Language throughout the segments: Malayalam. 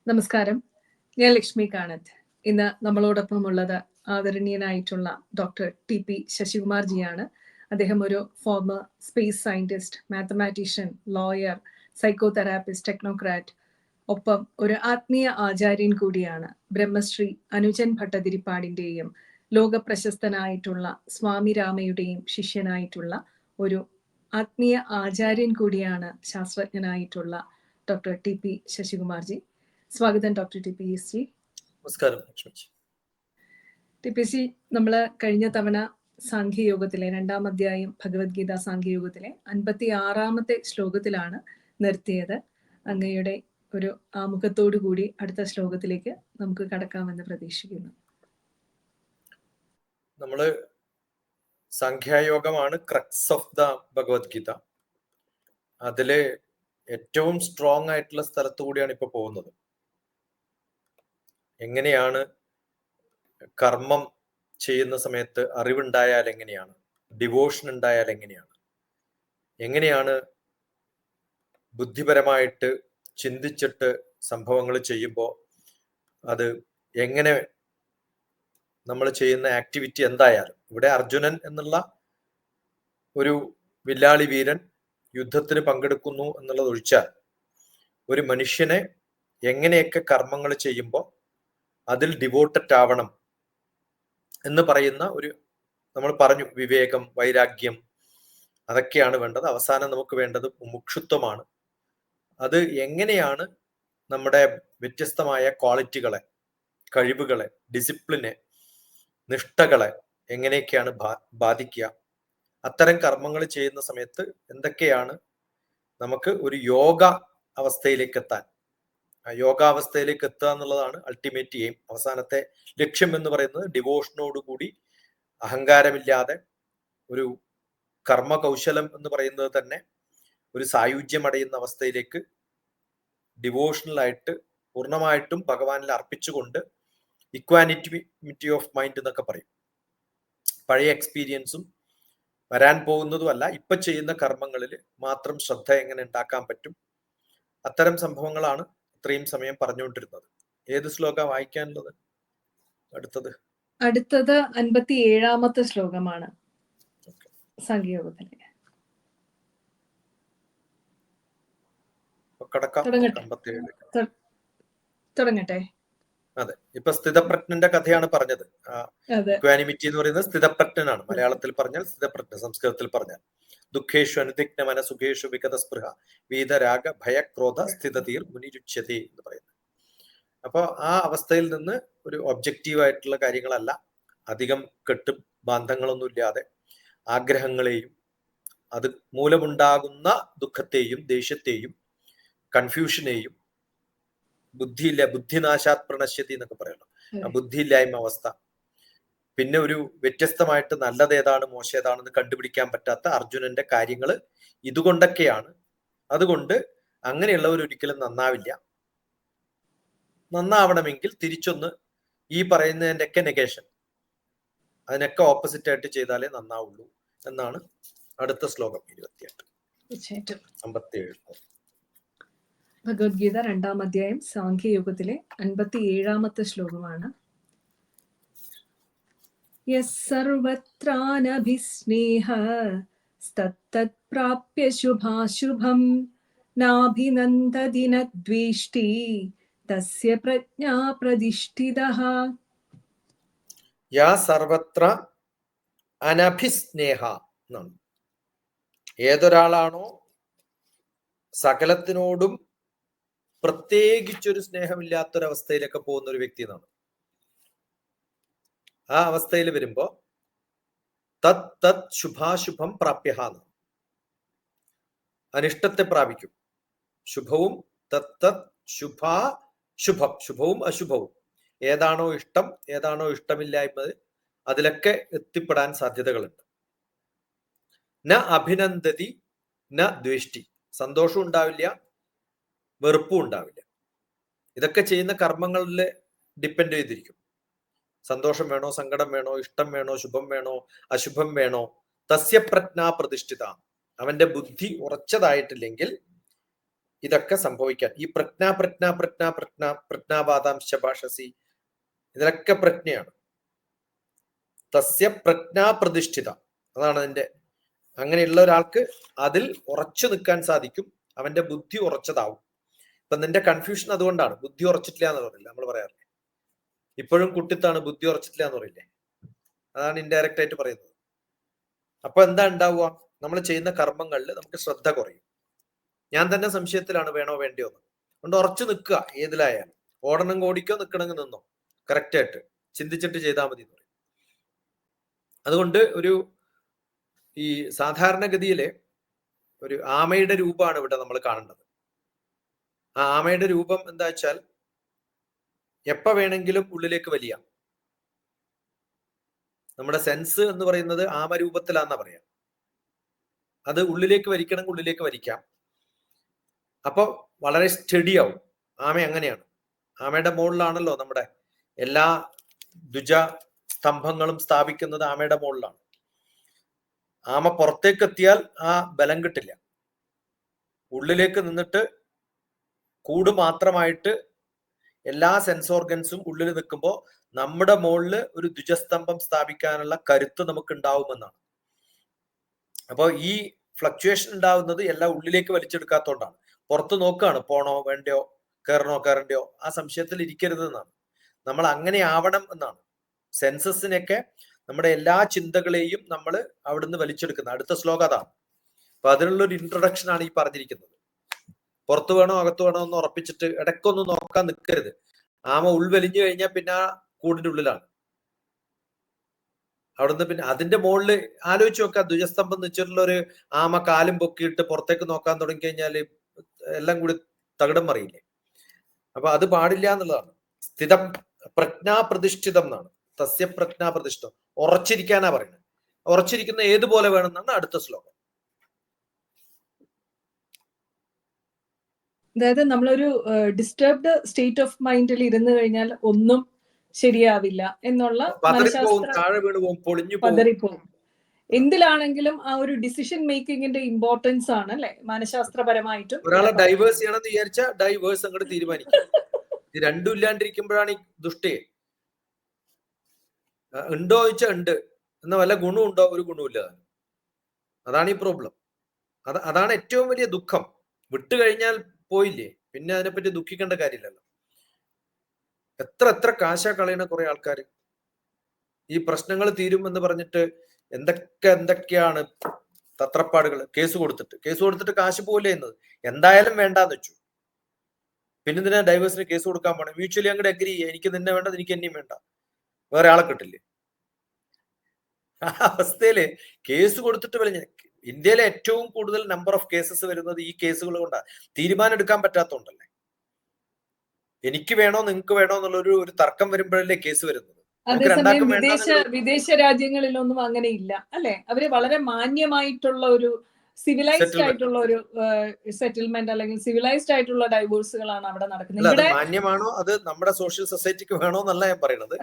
നമസ്കാരം, ഞാൻ ലക്ഷ്മി കാണത്ത്. ഇന്ന് നമ്മളോടൊപ്പം ഉള്ളത് ആദരണീയനായിട്ടുള്ള ഡോക്ടർ ടി.പി. ശശികുമാർ ജിയാണ്. അദ്ദേഹം ഒരു former space scientist, mathematician, lawyer, psycho therapist, technocrat, ഒപ്പം ഒരു ആത്മീയ ആചാര്യൻ കൂടിയാണ്. ബ്രഹ്മശ്രീ അനുജൻ ഭട്ടതിരിപ്പാടിന്റെയും ലോക പ്രശസ്തനായിട്ടുള്ള സ്വാമി രാമയുടെയും ശിഷ്യനായിട്ടുള്ള ഒരു ആത്മീയ ആചാര്യൻ കൂടിയാണ് ശാസ്ത്രജ്ഞനായിട്ടുള്ള ഡോക്ടർ ടി.പി. ശശികുമാർ ജി. സ്വാഗതം ഡോക്ടർ ടി.പി. ജി. നമസ്കാരം ടി.പി. ജി, നമ്മള് കഴിഞ്ഞ തവണ സാഖ്യയോഗത്തിലെ 2-ാം അധ്യായം ഭഗവത്ഗീത സാഖ്യയോഗത്തിലെ 56-ാമത്തെ ശ്ലോകത്തിലാണ് നിർത്തിയത്. അങ്ങയുടെ ഒരു ആമുഖത്തോടു കൂടി അടുത്ത ശ്ലോകത്തിലേക്ക് നമുക്ക് കടക്കാമെന്ന് പ്രതീക്ഷിക്കുന്നു. നമ്മള് സാഖ്യയോഗമാണ് ക്രക്സ് ഓഫ് ദ ഭഗവത്ഗീത. അതില് ഏറ്റവും സ്ട്രോങ് ആയിട്ടുള്ള സ്ഥലത്തു കൂടിയാണ് ഇപ്പൊ പോകുന്നത്. എങ്ങനെയാണ് കർമ്മം ചെയ്യുന്ന സമയത്ത് അറിവുണ്ടായാൽ എങ്ങനെയാണ്, ഡിവോഷൻ ഉണ്ടായാൽ എങ്ങനെയാണ് ബുദ്ധിപരമായിട്ട് ചിന്തിച്ചിട്ട് സംഭവങ്ങൾ ചെയ്യുമ്പോൾ അത് എങ്ങനെ നമ്മൾ ചെയ്യുന്ന ആക്ടിവിറ്റി എന്തായാലും, ഇവിടെ അർജുനൻ എന്നുള്ള ഒരു വില്ലാളി വീരൻ യുദ്ധത്തിന് പങ്കെടുക്കുന്നു എന്നുള്ളത് ഒഴിച്ചാൽ ഒരു മനുഷ്യനെ എങ്ങനെയൊക്കെ കർമ്മങ്ങൾ ചെയ്യുമ്പോൾ അതിൽ ഡിവോട്ടഡ് ആവണം എന്ന് പറയുന്ന ഒരു, നമ്മൾ പറഞ്ഞു, വിവേകം, വൈരാഗ്യം, അതൊക്കെയാണ് വേണ്ടത്. അവസാനം നമുക്ക് വേണ്ടത് മുമുക്ഷുത്വമാണ്. അത് എങ്ങനെയാണ് നമ്മുടെ വ്യത്യസ്തമായ ക്വാളിറ്റികളെ, കഴിവുകളെ, ഡിസിപ്ലിനെ, നിഷ്ഠകളെ എങ്ങനെയൊക്കെയാണ് ബാധിക്കുക, അത്തരം കർമ്മങ്ങൾ ചെയ്യുന്ന സമയത്ത് എന്തൊക്കെയാണ് നമുക്ക് ഒരു യോഗ അവസ്ഥയിലേക്ക് എത്താൻ, യോഗാവസ്ഥയിലേക്ക് എത്തുക എന്നുള്ളതാണ് അൾട്ടിമേറ്റ് എയിം. അവസാനത്തെ ലക്ഷ്യം എന്ന് പറയുന്നത് ഡിവോഷനോടുകൂടി, അഹങ്കാരമില്ലാതെ, ഒരു കർമ്മകൗശലം എന്ന് പറയുന്നത് തന്നെ ഒരു സായുജ്യം അടയുന്ന അവസ്ഥയിലേക്ക് ഡിവോഷണലായിട്ട് പൂർണ്ണമായിട്ടും ഭഗവാനിൽ അർപ്പിച്ചുകൊണ്ട്, ഇക്വാനിറ്റി ഓഫ് മൈൻഡ് എന്നൊക്കെ പറയും. പഴയ എക്സ്പീരിയൻസും വരാൻ പോകുന്നതുമല്ല, ഇപ്പൊ ചെയ്യുന്ന കർമ്മങ്ങളിൽ മാത്രം ശ്രദ്ധ എങ്ങനെ ഉണ്ടാക്കാൻ പറ്റും, അത്തരം സംഭവങ്ങളാണ് ഇത്രയും സമയം പറഞ്ഞുകൊണ്ടിരുന്നത്. ഏത് ശ്ലോക വായിക്കാനുള്ളത്? അടുത്തത് 57-ാമത്തെ ശ്ലോകമാണ് സാഖ്യയോഗത്തിലെ. തുടങ്ങട്ടെ? അതെ, ഇപ്പൊ സ്ഥിതപ്രജ്ഞന്റെ കഥയാണ് പറഞ്ഞത്. ഇക്വാനിമിറ്റി എന്ന് പറയുന്നത് സ്ഥിതപ്രജ്ഞനാണ്. മലയാളത്തിൽ പറഞ്ഞാൽ സ്ഥിതപ്രജ്ഞ, സംസ്കൃതത്തിൽ പറഞ്ഞാൽ ദുഃഖേഷു അനുദിഗ്ന മനസുഖേഷു വിഗത സ്പൃഹ വീതരാഗ ഭയക്രോധ സ്ഥിതതീർ മുനിരുച്യതി എന്ന് പറയുന്നത്. അപ്പൊ ആ അവസ്ഥയിൽ നിന്ന് ഒരു ഒബ്ജക്റ്റീവ് ആയിട്ടുള്ള കാര്യങ്ങളല്ല, അധികം കെട്ടും ബാന്ധങ്ങളൊന്നും ഇല്ലാതെ ആഗ്രഹങ്ങളെയും അത് മൂലമുണ്ടാകുന്ന ദുഃഖത്തെയും ദേഷ്യത്തെയും കൺഫ്യൂഷനെയും, ബുദ്ധിനാശാത് പ്രണശ്യതി എന്നൊക്കെ പറയണം, ബുദ്ധിയില്ലായ്മ അവസ്ഥ, പിന്നെ ഒരു വ്യത്യസ്തമായിട്ട് നല്ലത് ഏതാണ് മോശം ഏതാണെന്ന് കണ്ടുപിടിക്കാൻ പറ്റാത്ത അർജുനന്റെ കാര്യങ്ങൾ ഇതുകൊണ്ടൊക്കെയാണ്. അതുകൊണ്ട് അങ്ങനെയുള്ളവർ ഒരിക്കലും നന്നാവില്ല. നന്നാവണമെങ്കിൽ തിരിച്ചൊന്ന് ഈ പറയുന്നതിന്റെ ഒക്കെ നെഗേഷൻ, അതിനൊക്കെ ഓപ്പോസിറ്റ് ആയിട്ട് ചെയ്താലേ നന്നാവുള്ളൂ എന്നാണ് അടുത്ത ശ്ലോകം 28. 57. ഭഗവത്ഗീത 2-ാം അധ്യായം സാഖ്യയോഗത്തിലെ 57-ാമത്തെ ശ്ലോകമാണ്. യസ്സർവത്രാനഭിസ്നേഹസ്തത്തത് പ്രാപ്യ ശുഭാശുഭം നാഭിനന്ദതി ന ദ്വേഷ്ടി തസ്യ പ്രജ്ഞാ പ്രതിഷ്ഠിതഃ. യാ സർവത്ര അനഭിസ്നേഹ എന്നാണ്. ഏതൊരാളാണോ സകലത്തിനോടും പ്രത്യേകിച്ചൊരു സ്നേഹമില്ലാത്തൊരവസ്ഥയിലൊക്കെ പോകുന്ന ഒരു വ്യക്തി എന്നാണ്. ആ അവസ്ഥയിൽ വരുമ്പോ തത് തത് ശുഭാശുഭം പ്രാപ്യ, അനിഷ്ടത്തെ പ്രാപിക്കും. ശുഭവും തത് തത് ശുഭാശുഭം, ശുഭവും അശുഭവും, ഏതാണോ ഇഷ്ടം ഏതാണോ ഇഷ്ടമില്ലായ്മ, അതിലൊക്കെ എത്തിപ്പെടാൻ സാധ്യതകളുണ്ട്. ന അഭിനന്ദതി ന ദ്വേഷ്ടി, സന്തോഷം ഉണ്ടാവില്ല, വെറുപ്പും ഉണ്ടാവില്ല. ഇതൊക്കെ ചെയ്യുന്ന കർമ്മങ്ങളിൽ ഡിപ്പെൻഡ് ചെയ്തിരിക്കും. സന്തോഷം വേണോ, സങ്കടം വേണോ, ഇഷ്ടം വേണോ, ശുഭം വേണോ, അശുഭം വേണോ, തസ്യ പ്രജ്ഞാ പ്രതിഷ്ഠിത, അവന്റെ ബുദ്ധി ഉറച്ചതായിട്ടില്ലെങ്കിൽ ഇതൊക്കെ സംഭവിക്കാൻ ഈ പ്രജ്ഞാബാധാംശ ഭാഷസി ഇതിലൊക്കെ പ്രജ്ഞയാണ്. തസ്യ പ്രജ്ഞാപ്രതിഷ്ഠിത, അതാണ് അതിന്റെ. അങ്ങനെയുള്ള ഒരാൾക്ക് അതിൽ ഉറച്ചു നിൽക്കാൻ സാധിക്കും, അവന്റെ ബുദ്ധി ഉറച്ചതാവും. ഇപ്പൊ നിന്റെ കൺഫ്യൂഷൻ അതുകൊണ്ടാണ്, ബുദ്ധി ഉറച്ചിട്ടില്ല എന്ന് പറയില്ല, നമ്മൾ പറയാറില്ലേ, ഇപ്പോഴും കുട്ടിത്താണ്, ബുദ്ധി ഉറച്ചിട്ടില്ല എന്ന് പറയില്ലേ, അതാണ് ഇൻഡയറക്റ്റ് ആയിട്ട് പറയുന്നത്. അപ്പൊ എന്താ ഉണ്ടാവുക, നമ്മൾ ചെയ്യുന്ന കർമ്മങ്ങളിൽ നമുക്ക് ശ്രദ്ധ കുറയും. ഞാൻ തന്നെ സംശയത്തിലാണ്, വേണോ വേണ്ടിയോ എന്ന്. അതുകൊണ്ട് ഉറച്ചു നിൽക്കുക, ഏതിലായാലും ഓടണം ഓടിക്കോ നിൽക്കണമെങ്കിൽ നിന്നോ, കറക്റ്റ് ആയിട്ട് ചിന്തിച്ചിട്ട് ചെയ്താൽ മതി എന്ന് പറയും. അതുകൊണ്ട് ഈ സാധാരണഗതിയിലെ ഒരു ആമയുടെ രൂപമാണ് ഇവിടെ നമ്മൾ കാണേണ്ടത്. ആ ആമയുടെ രൂപം എന്താ വെച്ചാൽ എപ്പ വേണമെങ്കിലും ഉള്ളിലേക്ക് വലിയാം. നമ്മുടെ സെൻസ് എന്ന് പറയുന്നത് ആമരൂപത്തിലാന്നാ പറയാം. അത് ഉള്ളിലേക്ക് വലിക്കണമെങ്കിൽ ഉള്ളിലേക്ക് വലിക്കാം. അപ്പൊ വളരെ സ്റ്റഡി ആവും. ആമ അങ്ങനെയാണ്. ആമയുടെ മുകളിലാണല്ലോ നമ്മുടെ എല്ലാ ദ്വിജ സ്തംഭങ്ങളും സ്ഥാപിക്കുന്നത്, ആമയുടെ മുകളിലാണ്. ആമ പുറത്തേക്ക് എത്തിയാൽ ആ ബലം കിട്ടില്ല. ഉള്ളിലേക്ക് നിന്നിട്ട് കൂട് മാത്രമായിട്ട് എല്ലാ സെൻസ് ഓർഗൻസും ഉള്ളിൽ നിൽക്കുമ്പോൾ നമ്മുടെ മുകളിൽ ഒരു ദ്വിജസ്തംഭം സ്ഥാപിക്കാനുള്ള കരുത്ത് നമുക്ക് ഉണ്ടാവുമെന്നാണ്. അപ്പോൾ ഈ ഫ്ലക്ച്വേഷൻ ഉണ്ടാവുന്നത് എല്ലാം ഉള്ളിലേക്ക് വലിച്ചെടുക്കാത്തോണ്ടാണ്. പുറത്ത് നോക്കുകയാണ്, പോണോ വേണ്ടയോ, കയറണ്ടയോ, ആ സംശയത്തിൽ ഇരിക്കരുത് എന്നാണ്. നമ്മൾ അങ്ങനെ ആവണം എന്നാണ്. സെൻസസിനെയൊക്കെ നമ്മുടെ എല്ലാ ചിന്തകളെയും നമ്മൾ അവിടുന്ന് വലിച്ചെടുക്കുന്നത്. അടുത്ത ശ്ലോകം അതാണ്. അപ്പൊ അതിനുള്ളൊരു ഇൻട്രൊഡക്ഷൻ ആണ് ഈ പറഞ്ഞിരിക്കുന്നത്. പുറത്ത് വേണോ അകത്ത് വേണോ എന്ന് ഉറപ്പിച്ചിട്ട് ഇടയ്ക്കൊന്നും നോക്കാൻ നിൽക്കരുത്. ആമ ഉൾവലിഞ്ഞു കഴിഞ്ഞാൽ പിന്നെ ആ കൂടിന്റെ ഉള്ളിലാണ്. അവിടുന്ന് പിന്നെ അതിന്റെ മുകളിൽ ആലോചിച്ച് നോക്കാം, ദ്വിജസ്തംഭം വെച്ചിട്ടുള്ള ഒരു ആമ കാലും പൊക്കിയിട്ട് പുറത്തേക്ക് നോക്കാൻ തുടങ്ങി കഴിഞ്ഞാൽ എല്ലാം കൂടി തകിടം മറിയില്ലേ. അപ്പൊ അത് പാടില്ല എന്നുള്ളതാണ്. സ്ഥിതം പ്രജ്ഞാപ്രതിഷ്ഠിതം എന്നാണ്. തസ്യ പ്രജ്ഞാപ്രതിഷ്ഠിതം, ഉറച്ചിരിക്കാനാ പറയുന്നത്. ഉറച്ചിരിക്കുന്ന ഏതുപോലെ വേണമെന്നാണ് അടുത്ത ശ്ലോകം. അതായത് നമ്മളൊരു ഡിസ്റ്റർബ്ഡ് സ്റ്റേറ്റ് ഓഫ് മൈൻഡിൽ ഇരുന്ന് കഴിഞ്ഞാൽ ഒന്നും ശരിയാവില്ല എന്നുള്ള പതറിപ്പോവും. എന്തിലാണെങ്കിലും ആ ഒരു ഡിസിഷൻ മേക്കിങ്ങിന്റെ ഇമ്പോർട്ടൻസ് ആണ് അല്ലെ, മനഃശാസ്ത്രപരമായിട്ടും. ഒരാളെ ഡൈവേഴ്സ് ചെയ്യണമെന്ന് വിചാരിച്ചാൽ ഡൈവേഴ്സ് അങ്ങോട്ട് തീരുമാനിക്കും. ഇത് രണ്ടും ഇല്ലാണ്ടിരിക്കുമ്പോഴാണ് ഈ ദുഷ്ടയെ. ഉണ്ടോ ചോദിച്ചാൽ ഉണ്ട്, എന്നാ വല്ല ഗുണമുണ്ടോ, ഒരു ഗുണമില്ല. അതാണ് ഈ പ്രോബ്ലം. അതാണ് ഏറ്റവും വലിയ ദുഃഖം. വിട്ടു കഴിഞ്ഞാൽ പോയില്ലേ, പിന്നെ അതിനെപ്പറ്റി ദുഃഖിക്കേണ്ട കാര്യമില്ലല്ലോ. എത്ര കാശാ കളയണ കുറെ ആൾക്കാർ. ഈ പ്രശ്നങ്ങൾ തീരുമെന്ന് പറഞ്ഞിട്ട് എന്തൊക്കെയാണ് തത്രപ്പാടുകൾ. കേസ് കൊടുത്തിട്ട് കാശ് പോലെ എന്നത് എന്തായാലും വേണ്ടാന്ന് വെച്ചു. പിന്നെ ഇതിനെ ഡൈവേഴ്സിന് കേസ് കൊടുക്കാൻ പോണേ, മ്യൂച്വലി അങ്ങോട്ട് അഗ്രി ചെയ്യുക, എനിക്ക് നിന്നെ വേണ്ട, എനിക്ക് എന്നെയും വേണ്ട, വേറെ ആളെ കിട്ടില്ലേ. ആ അവസ്ഥയില് കേസ് കൊടുത്തിട്ട് വലിയ ഇന്ത്യയിലെ ഏറ്റവും കൂടുതൽ നമ്പർ ഓഫ് കേസസ് വരുന്നത് ഈ കേസുകൾ കൊണ്ടാണ്. തീരുമാനം എടുക്കാൻ പറ്റാത്തതുകൊണ്ടല്ലേ. എനിക്ക് വേണോ നിങ്ങൾക്ക് വേണോ എന്നുള്ള ഒരു തർക്കം വരുമ്പോഴല്ലേ കേസ് വരുന്നത്. അതേസമയം വിദേശ രാജ്യങ്ങളിലൊന്നും അങ്ങനെ ഇല്ല അല്ലെ. അവര് വളരെ മാന്യമായിട്ടുള്ള ഒരു സിവിലൈസ്ഡ് ആയിട്ടുള്ള ഒരു സെറ്റിൽമെന്റ് അല്ലെങ്കിൽ സിവിലൈസ്ഡ് ആയിട്ടുള്ള ഡൈവോഴ്സുകളാണ് അവിടെ നടക്കുന്നത്. മാന്യമാണോ അത് നമ്മുടെ സോഷ്യൽ സൊസൈറ്റിക്ക് വേണോ എന്നല്ല ഞാൻ പറയുന്നത്.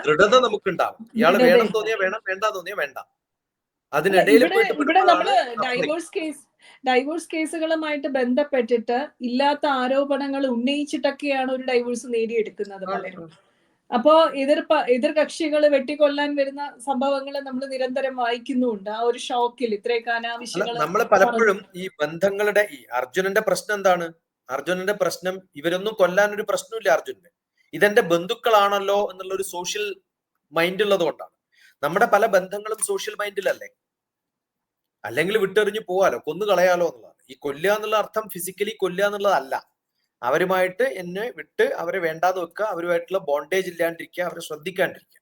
ദൃഢത നമുക്ക് ഉണ്ടാവും. ഇയാൾ വേണം തോന്നിയാ വേണം, വേണ്ട തോന്നിയാ വേണ്ട. അതിനിടയിൽ ഇവിടെ നമ്മള് ഡൈവോഴ്സ് കേസുകളുമായിട്ട് ബന്ധപ്പെട്ടിട്ട് ഇല്ലാത്ത ആരോപണങ്ങൾ ഉന്നയിച്ചിട്ടൊക്കെയാണ് ഒരു ഡൈവോഴ്സ് നേടിയെടുക്കുന്നത് പലരും. അപ്പോ എതിർ കക്ഷികൾ വെട്ടിക്കൊല്ലാൻ വരുന്ന സംഭവങ്ങൾ നമ്മൾ നിരന്തരം വായിക്കുന്നുണ്ട്. ആ ഒരു ഷോക്കിൽ ഇത്രയൊക്കെ അനാവശ്യങ്ങൾ. നമ്മൾ പലപ്പോഴും ഈ ബന്ധങ്ങളുടെ ഈ അർജുനന്റെ പ്രശ്നം എന്താണ്? അർജുനന്റെ പ്രശ്നം ഇവരൊന്നും കൊല്ലാൻ ഒരു പ്രശ്നമില്ല അർജുനന്. ഇതെന്റെ ബന്ധുക്കളാണല്ലോ എന്നുള്ള ഒരു സോഷ്യൽ മൈൻഡ് ഉള്ളത് കൊണ്ടാണ്. നമ്മുടെ പല ബന്ധങ്ങളും സോഷ്യൽ മൈൻഡിലല്ലേ. അല്ലെങ്കിൽ വിട്ടെറിഞ്ഞു പോവാലോ, കൊന്നു കളയാലോ എന്നുള്ളതാണ്. ഈ കൊല്ലുക എന്നുള്ള അർത്ഥം ഫിസിക്കലി കൊല്ലുക എന്നുള്ളതല്ല. അവരുമായിട്ട് എന്നെ വിട്ട് അവരെ വേണ്ടാതെ വെക്കുക, അവരുമായിട്ടുള്ള ബോണ്ടേജ് ഇല്ലാണ്ടിരിക്കുക, അവരെ ശ്രദ്ധിക്കാണ്ടിരിക്കുക.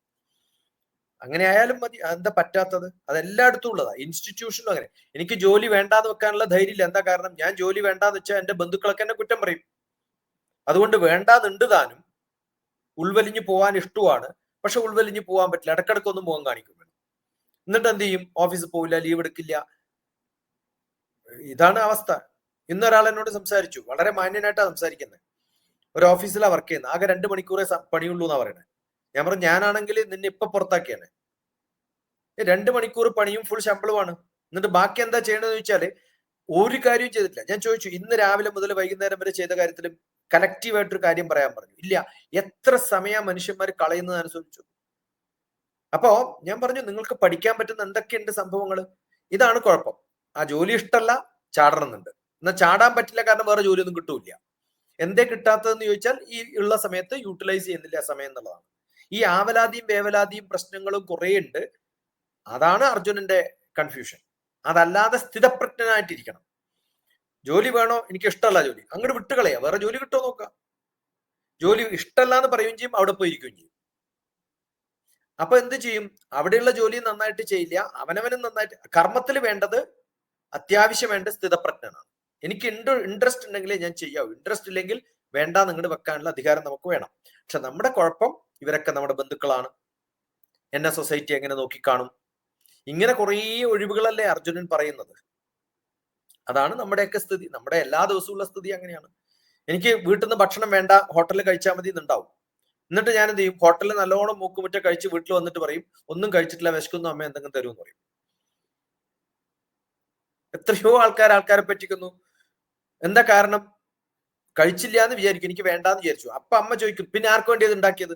അങ്ങനെ ആയാലും മതി. അതെന്താ പറ്റാത്തത്? അതെല്ലായിടത്തും ഉള്ളതാ. ഇൻസ്റ്റിറ്റ്യൂഷനിലും അങ്ങനെ. എനിക്ക് ജോലി വേണ്ടാന്ന് വെക്കാനുള്ള ധൈര്യമില്ല. എന്താ കാരണം? ഞാൻ ജോലി വേണ്ടാന്ന് വെച്ചാൽ എന്റെ ബന്ധുക്കളൊക്കെ എന്നെ കുറ്റം പറയും. അതുകൊണ്ട് വേണ്ടാന്നുണ്ട് താനും. ഉൾവലിഞ്ഞു പോവാൻ ഇഷ്ടമാണ്, പക്ഷെ ഉൾവലിഞ്ഞു പോകാൻ പറ്റില്ല. ഇടക്കിടക്കൊന്നും മുഖം കാണിക്കും. എന്നിട്ട് എന്ത് ചെയ്യും? ഓഫീസിൽ പോവില്ല, ലീവ് എടുക്കില്ല. ഇതാണ് അവസ്ഥ. ഇന്നൊരാൾ എന്നോട് സംസാരിച്ചു, വളരെ മാന്യനായിട്ടാണ് സംസാരിക്കുന്നത്. ഒരു ഓഫീസിലാണ് വർക്ക് ചെയ്യുന്നത്. ആകെ 2 മണിക്കൂറേ പണിയുള്ളൂ എന്നാ പറയണേ. ഞാൻ പറഞ്ഞു, ഞാനാണെങ്കിൽ നിന്നെ ഇപ്പൊ പുറത്താക്കിയാണ്. 2 മണിക്കൂർ പണിയും ഫുൾ ശമ്പളമാണ്. എന്നിട്ട് ബാക്കി എന്താ ചെയ്യണമെന്ന് ചോദിച്ചാല് ഒരു കാര്യവും ചെയ്തിട്ടില്ല. ഞാൻ ചോദിച്ചു, ഇന്ന് രാവിലെ മുതൽ വൈകുന്നേരം വരെ ചെയ്ത കാര്യത്തിലും കലക്റ്റീവായിട്ടൊരു കാര്യം പറയാൻ പറഞ്ഞു. ഇല്ല. എത്ര സമയം മനുഷ്യന്മാർ കളയുന്നത് അനുസരിച്ചു. അപ്പോ ഞാൻ പറഞ്ഞു, നിങ്ങൾക്ക് പഠിക്കാൻ പറ്റുന്ന എന്തൊക്കെയുണ്ട് സംഭവങ്ങൾ. ഇതാണ് കുഴപ്പം. ആ ജോലി ഇഷ്ടമല്ല, ചാടണമെന്നുണ്ട്. എന്നാൽ ചാടാൻ പറ്റില്ല, കാരണം വേറെ ജോലിയൊന്നും കിട്ടൂല. എന്തേ കിട്ടാത്തതെന്ന് ചോദിച്ചാൽ ഈ ഉള്ള സമയത്ത് യൂട്ടിലൈസ് ചെയ്യുന്നില്ല ആ സമയം എന്നുള്ളതാണ്. ഈ ആവലാതിയും വേവലാതിയും പ്രശ്നങ്ങളും കുറേ ഉണ്ട്. അതാണ് അർജുനന്റെ കൺഫ്യൂഷൻ. അതല്ലാതെ സ്ഥിതപ്രജ്ഞനായിട്ടിരിക്കണം. ജോലി വേണോ, എനിക്ക് ഇഷ്ടമല്ല ജോലി, അങ്ങോട്ട് വിട്ടുകളയാ, വേറെ ജോലി കിട്ടുമോ നോക്കാം. ജോലി ഇഷ്ടമല്ല എന്ന് പറയുകയും ചെയ്യും, അവിടെ പോയിരിക്കുകയും ചെയ്യും. അപ്പൊ എന്ത് ചെയ്യും? അവിടെയുള്ള ജോലി നന്നായിട്ട് ചെയ്യില്ല, അവനവനും നന്നായിട്ട്. കർമ്മത്തിൽ വേണ്ടത്, അത്യാവശ്യം വേണ്ട സ്ഥിതപ്രജ്ഞനാണ്. എനിക്ക് ഇൻട്രസ്റ്റ് ഉണ്ടെങ്കിലേ ഞാൻ ചെയ്യാവൂ. ഇൻട്രസ്റ്റ് ഇല്ലെങ്കിൽ വേണ്ട, നിങ്ങോട്ട് വെക്കാനുള്ള അധികാരം നമുക്ക് വേണം. പക്ഷെ നമ്മുടെ കുഴപ്പം, ഇവരൊക്കെ നമ്മുടെ ബന്ധുക്കളാണ്, എന്നെ സൊസൈറ്റി എങ്ങനെ നോക്കിക്കാണും, ഇങ്ങനെ കുറേ ഒഴിവുകളല്ലേ അർജുനൻ പറയുന്നത്. അതാണ് നമ്മുടെയൊക്കെ സ്ഥിതി. നമ്മുടെ എല്ലാ ദിവസവുമുള്ള സ്ഥിതി അങ്ങനെയാണ്. എനിക്ക് വീട്ടിൽ നിന്ന് ഭക്ഷണം വേണ്ട, ഹോട്ടലിൽ കഴിച്ചാൽ മതി എന്നുണ്ടാവും. എന്നിട്ട് ഞാൻ എന്ത് ചെയ്യും? ഹോട്ടലിൽ നല്ലോണം മൂക്കുമുറ്റ കഴിച്ച് വീട്ടിൽ വന്നിട്ട് പറയും, ഒന്നും കഴിച്ചിട്ടില്ല, വിശക്കുന്നു, അമ്മ എന്തെങ്കിലും തരുമെന്ന് പറയും. എത്രയോ ആൾക്കാരെ പറ്റിക്കുന്നു. എന്താ കാരണം? കഴിച്ചില്ല എന്ന് വിചാരിക്കും, എനിക്ക് വേണ്ടാന്ന് വിചാരിച്ചു. അപ്പൊ അമ്മ ചോദിക്കും, പിന്നെ ആർക്ക് വേണ്ടി അത് ഉണ്ടാക്കിയത്?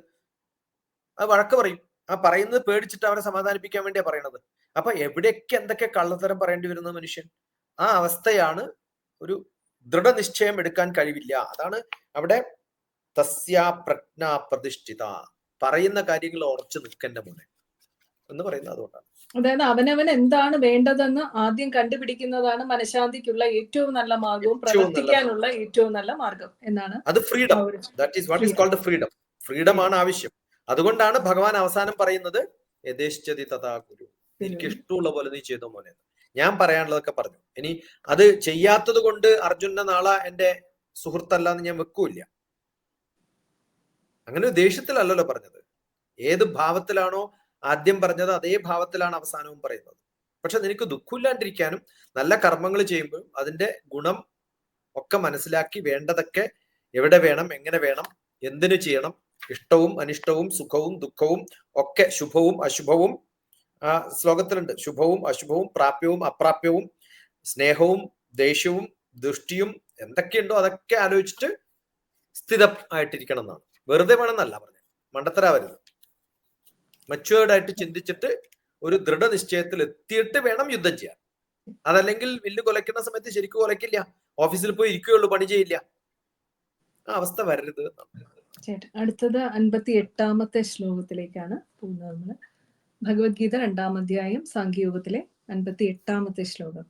അത് വഴക്ക് പറയും. ആ പറയുന്നത് പേടിച്ചിട്ട് അവരെ സമാധാനിപ്പിക്കാൻ വേണ്ടിയാ പറയണത്. അപ്പൊ എവിടെയൊക്കെ എന്തൊക്കെ കള്ളത്തരം പറയേണ്ടി വരുന്ന മനുഷ്യൻ. ആ അവസ്ഥയാണ്. ഒരു ദൃഢനിശ്ചയം എടുക്കാൻ കഴിവില്ല. അതാണ് അവിടെ തസ്യാ പ്രജ്ഞ പ്രതിഷ്ഠിത, പറയുന്ന കാര്യങ്ങൾ ഉറച്ചു നിൽക്കന്റെ മോനെ എന്ന് പറയുന്നത് അതുകൊണ്ടാണ്. അതായത് അവനവൻ എന്താണ് വേണ്ടതെന്ന് ആദ്യം കണ്ടുപിടിക്കുന്നതാണ് മനഃശാന്തിക്കുള്ള ഏറ്റവും നല്ല മാർഗവും പ്രവർത്തിക്കാനുള്ള ഏറ്റവും നല്ല മാർഗം എന്നാണ്. അത് freedom. That is what is called freedom. Freedom ആണ് ആവശ്യം. അതുകൊണ്ടാണ് ഭഗവാൻ അവസാനം പറയുന്നത്, യഥേശ്ചതി തഥാ കുരു, എനിക്ക് ഇഷ്ടമുള്ള പോലെ നീ ചെയ്തോ മോനെ. ഞാൻ പറയാനുള്ളതൊക്കെ പറഞ്ഞു. ഇനി അത് ചെയ്യാത്തത് കൊണ്ട് അർജുനനെ നാളെ എന്റെ സുഹൃത്തല്ല എന്ന് ഞാൻ വെക്കൂല്ല. അങ്ങനെ ദേഷ്യത്തിലല്ലല്ലോ പറഞ്ഞത്. ഏത് ഭാവത്തിലാണോ ആദ്യം പറഞ്ഞത് അതേ ഭാവത്തിലാണ് അവസാനവും പറയുന്നത്. പക്ഷെ നിനക്ക് ദുഃഖമില്ലാണ്ടിരിക്കാനും നല്ല കർമ്മങ്ങൾ ചെയ്യുമ്പോൾ അതിന്റെ ഗുണം ഒക്കെ മനസ്സിലാക്കി വേണ്ടതൊക്കെ എവിടെ വേണം, എങ്ങനെ വേണം, എന്തിനു ചെയ്യണം, ഇഷ്ടവും അനിഷ്ടവും സുഖവും ദുഃഖവും ഒക്കെ, ശുഭവും അശുഭവും ആ ശ്ലോകത്തിലുണ്ട്. ശുഭവും അശുഭവും പ്രാപ്യവും അപ്രാപ്യവും സ്നേഹവും ദേഷ്യവും ദൃഷ്ടിയും എന്തൊക്കെയുണ്ടോ അതൊക്കെ ആലോചിച്ചിട്ട് സ്ഥിരം ആയിട്ടിരിക്കണം എന്നാണ്. വെറുതെ വേണമെന്നല്ല പറഞ്ഞത്, മണ്ടത്തരാവരുത്. മച്ചുവേർഡ് ആയിട്ട് ചിന്തിച്ചിട്ട് ഒരു ദൃഢനിശ്ചയത്തിൽ എത്തിയിട്ട് വേണം യുദ്ധം ചെയ്യാൻ. അതല്ലെങ്കിൽ വില്ല് കൊലയ്ക്കുന്ന സമയത്ത് ശരിക്കും കൊലയ്ക്കില്ല, ഓഫീസിൽ പോയി ഇരിക്കുകയുള്ളൂ, പണി ചെയ്യില്ല. ആ അവസ്ഥ വരരുത്. അടുത്തത് 58ാമത്തെ ശ്ലോകത്തിലേക്കാണ് പോകുന്നത് നമ്മള്. ഭഗവത്ഗീത 2-ാം അധ്യായം സാഖ്യയോഗത്തിലെ 58ാമത്തെ ശ്ലോകം.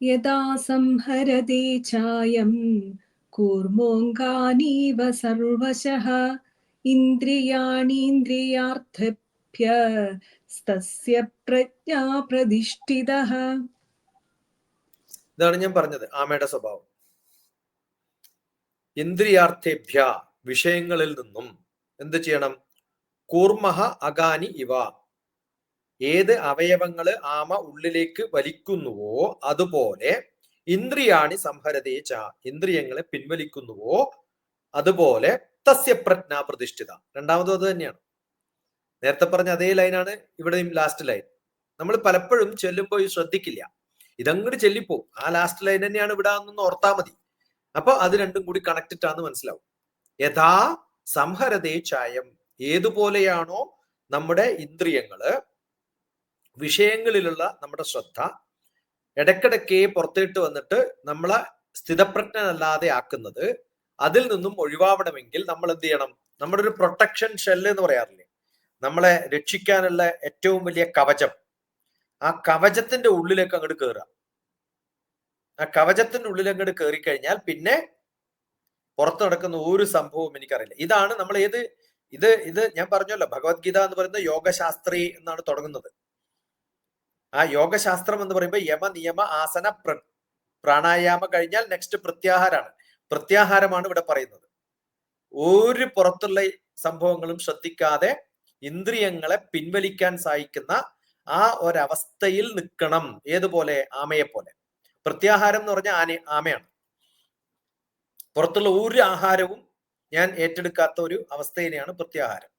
യഥാ സംഹരതേ ചായം കൂർമോങ്കാനീവ സർവശഃ ഇന്ദ്രിയാണീന്ദ്രിയാർത്ഥഭ്യസ്തസ്യ പ്രജ്ഞാ പ്രതിഷ്ഠിതഃ. ഇതാണ് ഞാൻ പറഞ്ഞത് ആമയുടെ സ്വഭാവം. ഇന്ദ്രിയാർത്ഥേഭ്യ, വിഷയങ്ങളിൽ നിന്നും എന്ത് ചെയ്യണം? കൂർമഹ അഗാനി ഇവ, ഏത് അവയവങ്ങള് ആമ ഉള്ളിലേക്ക് വലിക്കുന്നുവോ അതുപോലെ ഇന്ദ്രിയാണി സംഹരതേ ച, ഇന്ദ്രിയങ്ങളെ പിൻവലിക്കുന്നുവോ അതുപോലെ തസ്യ പ്രജ്ഞ പ്രതിഷ്ഠിത. രണ്ടാമതും അത് തന്നെയാണ്. നേരത്തെ പറഞ്ഞ അതേ ലൈനാണ് ഇവിടെയും ലാസ്റ്റ് ലൈൻ. നമ്മൾ പലപ്പോഴും ചെല്ലുമ്പോൾ ശ്രദ്ധിക്കില്ല, ഇതങ്ങോട്ട് ചെല്ലിപ്പോ ആ ലാസ്റ്റ് ലൈൻ തന്നെയാണ് ഇവിടെ നിന്ന് ഓർത്താ മതി. അപ്പൊ അത് രണ്ടും കൂടി കണക്റ്റഡ് ആണെന്ന് മനസ്സിലാവും. യഥാ സംഹരതേ ചായം, ഏതുപോലെയാണോ നമ്മുടെ ഇന്ദ്രിയങ്ങള് വിഷയങ്ങളിലുള്ള നമ്മുടെ ശ്രദ്ധ ഇടയ്ക്കിടയ്ക്ക് പുറത്തേട്ട് വന്നിട്ട് നമ്മളെ സ്ഥിതപ്രജ്ഞനല്ലാതെ ആക്കുന്നത്, അതിൽ നിന്നും ഒഴിവാവണമെങ്കിൽ നമ്മൾ എന്ത് ചെയ്യണം? നമ്മുടെ ഒരു പ്രൊട്ടക്ഷൻ ഷെല്ല് എന്ന് പറയാറില്ലേ, നമ്മളെ രക്ഷിക്കാനുള്ള ഏറ്റവും വലിയ കവചം, ആ കവചത്തിന്റെ ഉള്ളിലേക്ക് അങ്ങോട്ട് കയറുക. ആ കവചത്തിന്റെ ഉള്ളിൽ അങ്ങോട്ട് കയറി കഴിഞ്ഞാൽ പിന്നെ പുറത്തു നടക്കുന്ന ഒരു സംഭവവും എനിക്കറിയില്ല. ഇതാണ് നമ്മൾ ഇത് ഞാൻ പറഞ്ഞല്ലോ, ഭഗവത്ഗീത എന്ന് പറയുന്നത് യോഗശാസ്ത്രി എന്നാണ് തുടങ്ങുന്നത്. ആ യോഗശാസ്ത്രം എന്ന് പറയുമ്പോൾ യമ നിയമ ആസന പ്രാണായാമ കഴിഞ്ഞാൽ നെക്സ്റ്റ് പ്രത്യാഹാരമാണ്. പ്രത്യാഹാരമാണ് ഇവിടെ പറയുന്നത്. ഒരു പുറത്തുള്ള സംഭവങ്ങളും ശ്രദ്ധിക്കാതെ ഇന്ദ്രിയങ്ങളെ പിൻവലിക്കാൻ സഹായിക്കുന്ന ആ ഒരവസ്ഥയിൽ നിൽക്കണം. ഏതുപോലെ? ആമയെ പോലെ. പ്രത്യാഹാരം എന്ന് പറഞ്ഞാൽ ആമയാണ്. പുറത്തുള്ള ഒരു ആഹാരവും ഞാൻ ഏറ്റെടുക്കാത്ത ഒരു അവസ്ഥയിനെയാണ് പ്രത്യാഹാരം.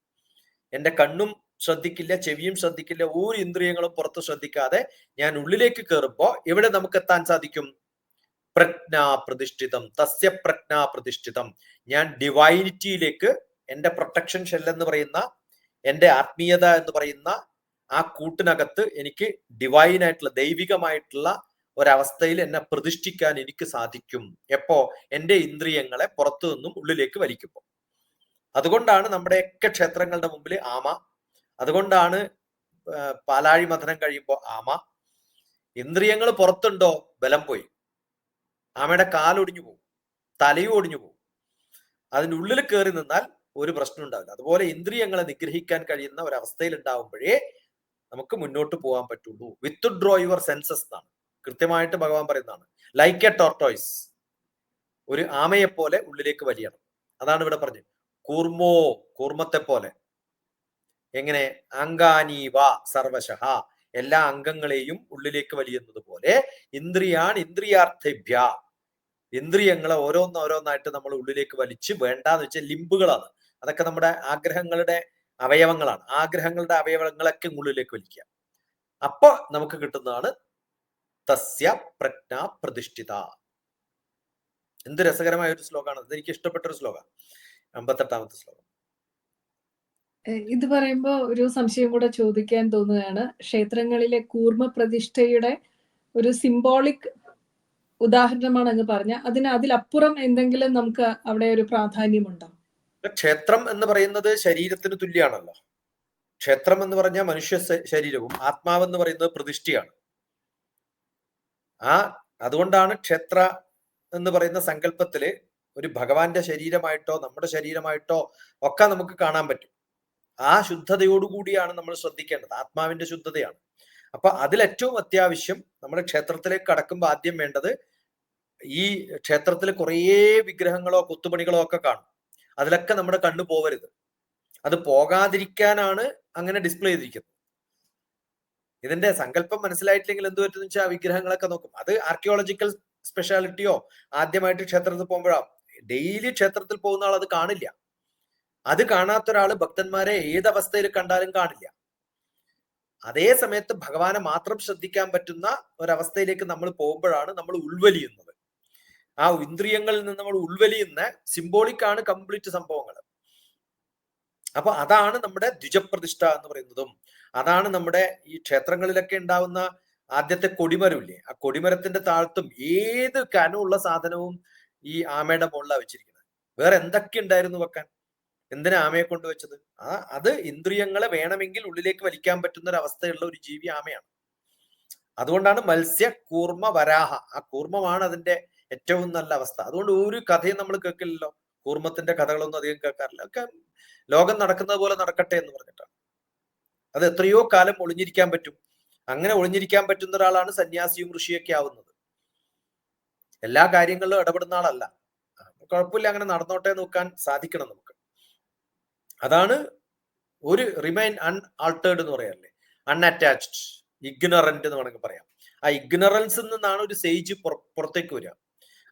എൻ്റെ കണ്ണും ശ്രദ്ധിക്കില്ല, ചെവിയും ശ്രദ്ധിക്കില്ല, ഒരു ഇന്ദ്രിയങ്ങളും പുറത്ത് ശ്രദ്ധിക്കാതെ ഞാൻ ഉള്ളിലേക്ക് കയറുമ്പോ എവിടെ നമുക്ക് എത്താൻ സാധിക്കും? പ്രജ്ഞാ പ്രതിഷ്ഠിതം, തസ്യ പ്രജ്ഞാ പ്രതിഷ്ഠിതം. ഞാൻ ഡിവൈനിറ്റിയിലേക്ക്, എന്റെ പ്രൊട്ടക്ഷൻ ഷെൽ എന്ന് പറയുന്ന, എന്റെ ആത്മീയത എന്ന് പറയുന്ന ആ കൂട്ടിനകത്ത് എനിക്ക് ഡിവൈൻ ആയിട്ടുള്ള, ദൈവികമായിട്ടുള്ള ഒരവസ്ഥയിൽ എന്നെ പ്രതിഷ്ഠിക്കാൻ എനിക്ക് സാധിക്കും. എപ്പോ? എന്റെ ഇന്ദ്രിയങ്ങളെ പുറത്തു നിന്നും ഉള്ളിലേക്ക് വലിക്കുമ്പോൾ. അതുകൊണ്ടാണ് നമ്മുടെയൊക്കെ ക്ഷേത്രങ്ങളുടെ മുമ്പിൽ ആമ. അതുകൊണ്ടാണ് പാലാഴി മഥനം കഴിയുമ്പോൾ ആമ. ഇന്ദ്രിയങ്ങൾ പുറത്തുണ്ടോ, ബലം പോയി. ആമയുടെ കാലൊടിഞ്ഞു പോകും, തലയും ഒടിഞ്ഞു പോകും. അതിൻ്റെ ഉള്ളിൽ കയറി നിന്നാൽ ഒരു പ്രശ്നം ഉണ്ടാവില്ല. അതുപോലെ ഇന്ദ്രിയങ്ങളെ നിഗ്രഹിക്കാൻ കഴിയുന്ന ഒരവസ്ഥയിൽ ഉണ്ടാവുമ്പോഴേ നമുക്ക് മുന്നോട്ട് പോകാൻ പറ്റുള്ളൂ. വിത്ത്ഡ്രോ യുവർ സെൻസസ് എന്നാണ് കൃത്യമായിട്ട് ഭഗവാൻ പറയുന്നതാണ്. ലൈക്ക് എ ടോർട്ടോയ്സ്, ഒരു ആമയെ പോലെ ഉള്ളിലേക്ക് വലിയണം. അതാണ് ഇവിടെ പറഞ്ഞത്. കൂർമോ, കൂർമ്മത്തെ പോലെ. എങ്ങനെ? അംഗാനീവ സർവശഃ, എല്ലാ അംഗങ്ങളെയും ഉള്ളിലേക്ക് വലിയുന്നത് പോലെ ഇന്ദ്രിയാർത്ഥഭ്യ, ഇന്ദ്രിയങ്ങളെ ഓരോന്നോരോന്നായിട്ട് നമ്മൾ ഉള്ളിലേക്ക് വലിച്ച്, വേണ്ടാന്ന് വെച്ചാൽ ലിംബുകളാണ്, അതൊക്കെ നമ്മുടെ ആഗ്രഹങ്ങളുടെ അവയവങ്ങളാണ്. ആഗ്രഹങ്ങളുടെ അവയവങ്ങളൊക്കെ ഉള്ളിലേക്ക് വലിക്കുക. അപ്പൊ നമുക്ക് കിട്ടുന്നതാണ് തസ്യ പ്രജ്ഞാ പ്രതിഷ്ഠിത. എന്ത് രസകരമായ ഒരു ശ്ലോകമാണ്. അതെനിക്ക് ഇഷ്ടപ്പെട്ട ഒരു ശ്ലോകം, 58ാമത്തെ ശ്ലോകം. ഇത് പറയുമ്പോ ഒരു സംശയം കൂടെ ചോദിക്കാൻ തോന്നുകയാണ്. ക്ഷേത്രങ്ങളിലെ കൂർമ്മ പ്രതിഷ്ഠയുടെ ഒരു സിംബോളിക് ഉദാഹരണമാണ് അങ്ങ് പറഞ്ഞ. അതിലപ്പുറം എന്തെങ്കിലും നമുക്ക് അവിടെ ഒരു പ്രാധാന്യമുണ്ടോ? ക്ഷേത്രം എന്ന് പറയുന്നത് ശരീരത്തിന് തുല്യാണല്ലോ. ക്ഷേത്രം എന്ന് പറഞ്ഞാൽ മനുഷ്യ ശരീരവും, ആത്മാവെന്ന് പറയുന്നത് പ്രതിഷ്ഠയാണ്. അതുകൊണ്ടാണ് ക്ഷേത്ര എന്ന് പറയുന്ന സങ്കല്പത്തില് ഒരു ഭഗവാന്റെ ശരീരമായിട്ടോ നമ്മുടെ ശരീരമായിട്ടോ ഒക്കെ നമുക്ക് കാണാൻ പറ്റും. ആ ശുദ്ധതയോടുകൂടിയാണ് നമ്മൾ ശ്രദ്ധിക്കേണ്ടത്, ആത്മാവിന്റെ ശുദ്ധതയാണ്. അപ്പൊ അതിലേറ്റവും അത്യാവശ്യം നമ്മൾ ക്ഷേത്രത്തിലേക്ക് കടക്കുമ്പോൾ ആദ്യം വേണ്ടത്, ഈ ക്ഷേത്രത്തിൽ കുറേ വിഗ്രഹങ്ങളോ കൊത്തുപണികളോ ഒക്കെ കാണും. അതിലൊക്കെ നമ്മുടെ കണ്ണു പോവരുത്. അത് പോകാതിരിക്കാനാണ് അങ്ങനെ ഡിസ്പ്ലേ ചെയ്തിരിക്കുന്നത്. ഇതിന്റെ സങ്കല്പം മനസ്സിലായിട്ടില്ലെങ്കിൽ എന്ത് പറ്റുന്ന വെച്ചാൽ ആ വിഗ്രഹങ്ങളൊക്കെ നോക്കും. അത് ആർക്കിയോളജിക്കൽ സ്പെഷ്യാലിറ്റിയോ ആദ്യമായിട്ട് ക്ഷേത്രത്തിൽ പോകുമ്പോഴാണ്. ഡെയിലി ക്ഷേത്രത്തിൽ പോകുന്ന ആൾ അത് കാണില്ല. അത് കാണാത്ത ഒരാള് ഭക്തന്മാരെ ഏതവസ്ഥയിൽ കണ്ടാലും കാണില്ല. അതേ സമയത്ത് ഭഗവാനെ മാത്രം ശ്രദ്ധിക്കാൻ പറ്റുന്ന ഒരവസ്ഥയിലേക്ക് നമ്മൾ പോകുമ്പോഴാണ് നമ്മൾ ഉൾവലിയുന്നത്. ആ ഇന്ദ്രിയങ്ങളിൽ നിന്ന് നമ്മൾ ഉൾവലിയുന്ന സിംബോളിക് ആണ് കംപ്ലീറ്റ് സംഭവങ്ങൾ. അപ്പൊ അതാണ് നമ്മുടെ ദ്വിജപ്രതിഷ്ഠ എന്ന് പറയുന്നതും, അതാണ് നമ്മുടെ ഈ ക്ഷേത്രങ്ങളിലൊക്കെ ഉണ്ടാവുന്ന ആദ്യത്തെ കൊടിമരമില്ലേ, ആ കൊടിമരത്തിന്റെ താഴത്തും ഏത് കനമുള്ള സാധനവും ഈ ആമയുടെ മുകളിലാണ് വെച്ചിരിക്കുന്നത്. വേറെ എന്തൊക്കെ ഉണ്ടായിരുന്നു വെക്കാൻ? എന്തിനാ ആമയെ കൊണ്ടുവച്ചത്? അത് ഇന്ദ്രിയങ്ങളെ വേണമെങ്കിൽ ഉള്ളിലേക്ക് വലിക്കാൻ പറ്റുന്ന ഒരു അവസ്ഥയുള്ള ഒരു ജീവി ആമയാണ്. അതുകൊണ്ടാണ് മത്സ്യ കൂർമ്മ വരാഹ. ആ കൂർമ്മമാണ് അതിന്റെ ഏറ്റവും നല്ല അവസ്ഥ. അതുകൊണ്ട് ഒരു കഥയും നമ്മൾ കേൾക്കില്ലല്ലോ, കൂർമ്മത്തിന്റെ കഥകളൊന്നും അധികം കേൾക്കാറില്ല. ഒക്കെ ലോകം നടക്കുന്നത് പോലെ നടക്കട്ടെ എന്ന് പറഞ്ഞിട്ടാണ്. അത് എത്രയോ കാലം ഒളിഞ്ഞിരിക്കാൻ പറ്റും. അങ്ങനെ ഒളിഞ്ഞിരിക്കാൻ പറ്റുന്ന ഒരാളാണ് സന്യാസിയും ഋഷിയൊക്കെ ആവുന്നത്. എല്ലാ കാര്യങ്ങളിലും ഇടപെടുന്ന ആളല്ല. കുഴപ്പമില്ല, അങ്ങനെ നടന്നോട്ടെ നോക്കാൻ സാധിക്കണം നമുക്ക്. അതാണ് ഒരു റിമൈൻ അൺആൾട്ടേർഡ് എന്ന് പറയാറില്ലേ, അൺഅറ്റാച്ച്ഡ്, ഇഗ്നറന്റ് എന്ന് വേണമെങ്കിൽ പറയാം. ആ ഇഗ്നറൻസിൽ നിന്നാണ് ഒരു സേജ് പുറത്തേക്ക് വരിക.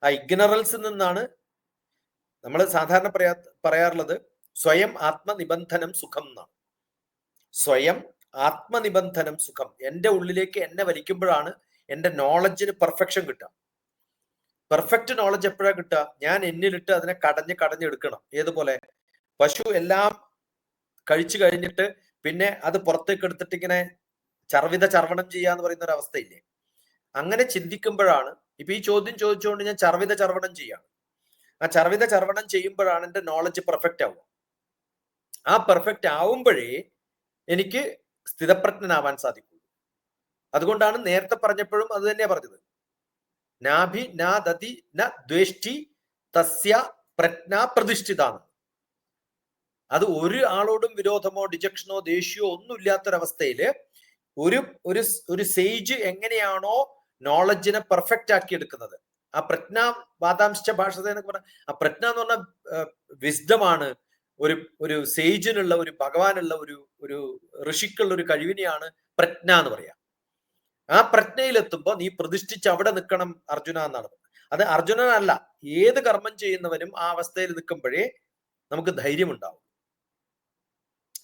ആ ഇഗ്നറൻസിൽ നിന്നാണ് നമ്മൾ സാധാരണ പറയാറുള്ളത് സ്വയം ആത്മനിബന്ധനം സുഖം എന്നാണ്. സ്വയം ആത്മനിബന്ധനം സുഖം. എന്റെ ഉള്ളിലേക്ക് എന്നെ വലിക്കുമ്പോഴാണ് എന്റെ നോളജിന് പെർഫെക്ഷൻ കിട്ടുക. പെർഫെക്റ്റ് നോളജ് എപ്പോഴാണ് കിട്ടുക? ഞാൻ എന്നിലിട്ട് അതിനെ കടഞ്ഞെടുക്കണം. ഏതുപോലെ പശു എല്ലാം കഴിച്ചു കഴിഞ്ഞിട്ട് പിന്നെ അത് പുറത്തേക്ക് എടുത്തിട്ട് ഇങ്ങനെ ചർവണം ചെയ്യാന്ന് പറയുന്ന ഒരു അവസ്ഥയില്ലേ? അങ്ങനെ ചിന്തിക്കുമ്പോഴാണ് ഇപ്പൊ ഈ ചോദ്യം ചോദിച്ചുകൊണ്ട് ഞാൻ ചർവണം ചെയ്യാണ്. ആ ചർവണം ചെയ്യുമ്പോഴാണ് എന്റെ നോളജ് പെർഫെക്റ്റ് ആവുക. ആ പെർഫെക്റ്റ് ആവുമ്പോഴേ എനിക്ക് സ്ഥിതപ്രജ്ഞനാവാൻ സാധിക്കുള്ളൂ. അതുകൊണ്ടാണ് നേരത്തെ പറഞ്ഞപ്പോഴും അത് തന്നെയാ പറഞ്ഞത്. നാഭി നാ ദതി ന ദ്വേഷ്ടി തസ്യ പ്രജ്ഞാ പ്രതിഷ്ഠിതാണ്. അത് ഒരു ആളോടും വിരോധമോ ഡിജക്ഷനോ ദേഷ്യമോ ഒന്നും ഇല്ലാത്തൊരവസ്ഥയില് ഒരു സേജ് എങ്ങനെയാണോ നോളജിനെ പെർഫെക്റ്റ് ആക്കി എടുക്കുന്നത്, ആ പ്രജ്ഞ വാദാംശ ഭാഷത എന്നൊക്കെ പറഞ്ഞ ആ പ്രജ്ഞ എന്ന് പറഞ്ഞ വിസ്ഡമാണ്. ഒരു സേജിനുള്ള, ഒരു ഭഗവാനുള്ള, ഒരു ഋഷിക്കുള്ള ഒരു കഴിവിനെയാണ് പ്രജ്ഞ എന്ന് പറയാം. ആ പ്രജ്ഞയിലെത്തുമ്പോ നീ പ്രതിഷ്ഠിച്ച് അവിടെ നിൽക്കണം അർജുന എന്നാണ്. അത് അർജുനനല്ല, ഏത് കർമ്മം ചെയ്യുന്നവനും ആ അവസ്ഥയിൽ നിൽക്കുമ്പോഴേ നമുക്ക് ധൈര്യം ഉണ്ടാവും.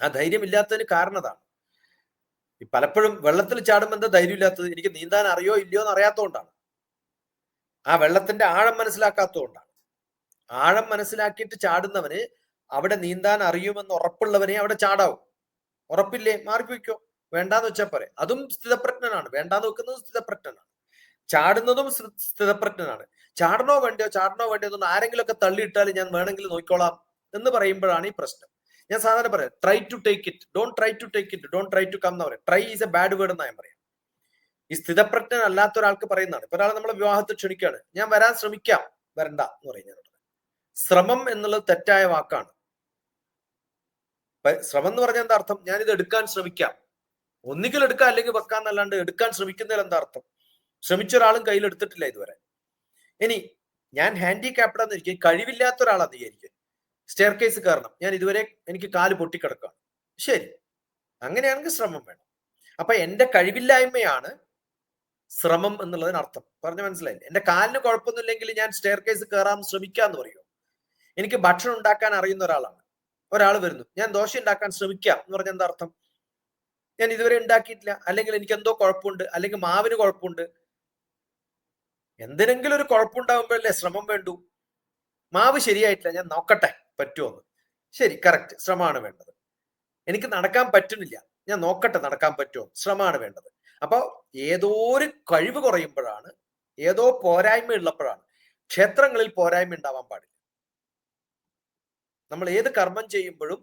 ആ ധൈര്യം ഇല്ലാത്തതിന് കാരണം അതാണ്. പലപ്പോഴും വെള്ളത്തിൽ ചാടുമ്പോൾ എന്താ ധൈര്യം ഇല്ലാത്തത്? എനിക്ക് നീന്താൻ അറിയോ ഇല്ലയോ എന്ന് അറിയാത്തതുകൊണ്ടാണ്. ആ വെള്ളത്തിന്റെ ആഴം മനസ്സിലാക്കാത്തതുകൊണ്ടാണ്. ആഴം മനസ്സിലാക്കിയിട്ട് ചാടുന്നവന് അവിടെ നീന്താൻ അറിയുമെന്ന് ഉറപ്പുള്ളവനെ അവിടെ ചാടാവും. ഉറപ്പില്ലേ, മാറിപ്പോയിക്കോ, വേണ്ടാന്ന് വെച്ചാൽ പോരെ. അതും സ്ഥിതപ്രജ്ഞനാണ്. വേണ്ടാന്ന് വെക്കുന്നതും സ്ഥിതപ്രജ്ഞനാണ്, ചാടുന്നതും സ്ഥിതപ്രജ്ഞനാണ്. ചാടണോ വേണ്ടയോ എന്നൊന്ന് ആരെങ്കിലും ഒക്കെ തള്ളിയിട്ടാൽ ഞാൻ വേണമെങ്കിൽ നോക്കിക്കോളാം എന്ന് പറയുമ്പോഴാണ് ഈ പ്രശ്നം. ഞാൻ സാധാരണ പറയാം, try to take it, don't try to take it, don't try to come എന്ന് പറയാം. Try is a bad word എന്നാ ഞാൻ പറയാം. ഈ സ്ഥിതപ്രജ്ഞൻ അല്ലാത്ത ഒരാൾക്ക് പറയുന്നതാണ്. ഇപ്പൊ ഒരാൾ നമ്മളെ വിവാഹത്തിൽ ക്ഷണിക്കുകയാണ്, ഞാൻ വരാൻ ശ്രമിക്കാം, വരണ്ട എന്ന് പറയുന്നത്. ശ്രമം എന്നുള്ളത് തെറ്റായ വാക്കാണ്. ശ്രമം എന്ന് പറഞ്ഞാൽ എന്താ അർത്ഥം? ഞാനിത് എടുക്കാൻ ശ്രമിക്കാം. ഒന്നുകിൽ എടുക്കാം അല്ലെങ്കിൽ വെക്കാന്നല്ലാണ്ട് എടുക്കാൻ ശ്രമിക്കുന്നതിൽ എന്താ അർത്ഥം? ശ്രമിച്ച ഒരാളും കയ്യിൽ എടുത്തിട്ടില്ല ഇതുവരെ. ഇനി ഞാൻ ഹാൻഡിക്യാപ്ഡാന്ന് ഇരിക്കും, കഴിവില്ലാത്ത ഒരാളാന്ന് വിചാരിക്കും, സ്റ്റെയർ കേസ് കയറണം, ഞാൻ ഇതുവരെ എനിക്ക് കാല് പൊട്ടിക്കിടക്കാം. ശരി, അങ്ങനെയാണെങ്കിൽ ശ്രമം വേണം. അപ്പൊ എന്റെ കഴിവില്ലായ്മയാണ് ശ്രമം എന്നുള്ളതിനർത്ഥം. പറഞ്ഞു മനസ്സിലായില്ലേ? എന്റെ കാലിന് കുഴപ്പമൊന്നുമില്ലെങ്കിൽ ഞാൻ സ്റ്റെയർ കേസ് കയറാൻ ശ്രമിക്കാന്ന് പറയൂ. എനിക്ക് ഭക്ഷണം ഉണ്ടാക്കാൻ അറിയുന്ന ഒരാളാണ്, ഒരാൾ വരുന്നു, ഞാൻ ദോശ ഉണ്ടാക്കാൻ ശ്രമിക്കാം എന്ന് പറഞ്ഞ എന്താ അർത്ഥം? ഞാൻ ഇതുവരെ ഉണ്ടാക്കിയിട്ടില്ല, അല്ലെങ്കിൽ എനിക്ക് എന്തോ കുഴപ്പമുണ്ട്, അല്ലെങ്കിൽ മാവിന് കുഴപ്പമുണ്ട്. എന്തിനെങ്കിലും ഒരു കുഴപ്പമുണ്ടാകുമ്പോഴല്ലേ ശ്രമം വേണ്ടു. മാവ് ശരിയായിട്ടില്ല, ഞാൻ നോക്കട്ടെ പറ്റുമോന്ന്. ശരി, കറക്റ്റ്, ശ്രമമാണ് വേണ്ടത്. എനിക്ക് നടക്കാൻ പറ്റുന്നില്ല, ഞാൻ നോക്കട്ടെ നടക്കാൻ പറ്റുമോ, ശ്രമമാണ് വേണ്ടത്. അപ്പൊ ഏതോ ഒരു കഴിവ് കുറയുമ്പോഴാണ്, ഏതോ പോരായ്മ ഉള്ളപ്പോഴാണ്. ക്ഷേത്രങ്ങളിൽ പോരായ്മ ഉണ്ടാവാൻ പാടില്ല. നമ്മൾ ഏത് കർമ്മം ചെയ്യുമ്പോഴും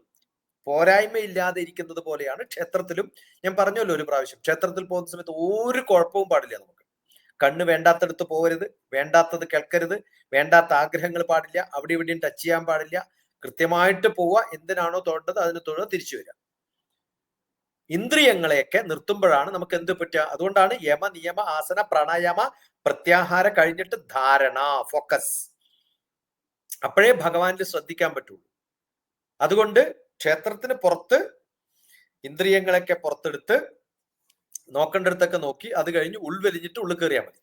പോരായ്മ ഇല്ലാതെ ഇരിക്കുന്നത് പോലെയാണ് ക്ഷേത്രത്തിലും. ഞാൻ പറഞ്ഞല്ലോ ഒരു പ്രാവശ്യം, ക്ഷേത്രത്തിൽ പോകുന്ന സമയത്ത് ഒരു കുഴപ്പവും പാടില്ല നമുക്ക്. കണ്ണ് വേണ്ടാത്തടുത്ത് പോകരുത്, വേണ്ടാത്തത് കേൾക്കരുത്, വേണ്ടാത്ത ആഗ്രഹങ്ങൾ പാടില്ല, അവിടെ ഇവിടെയും ടച്ച് ചെയ്യാൻ പാടില്ല. കൃത്യമായിട്ട് പോവുക, എന്തിനാണോ തൊഴേണ്ടത് അതിന് തൊഴുക, തിരിച്ചു വരിക. ഇന്ദ്രിയങ്ങളെയൊക്കെ നിർത്തുമ്പോഴാണ് നമുക്ക് എന്ത് പറ്റുക. അതുകൊണ്ടാണ് യമ നിയമ ആസന പ്രാണായാമ പ്രത്യാഹാര കഴിഞ്ഞിട്ട് ധാരണ, ഫോക്കസ്. അപ്പോഴേ ഭഗവാനിൽ ശ്രദ്ധിക്കാൻ പറ്റുള്ളൂ. അതുകൊണ്ട് ക്ഷേത്രത്തിന് പുറത്ത് ഇന്ദ്രിയങ്ങളൊക്കെ പുറത്തെടുത്ത് നോക്കേണ്ടടുത്തൊക്കെ നോക്കി, അത് കഴിഞ്ഞ് ഉൾവലിഞ്ഞിട്ട് ഉള്ളിൽ കയറിയാൽ മതി.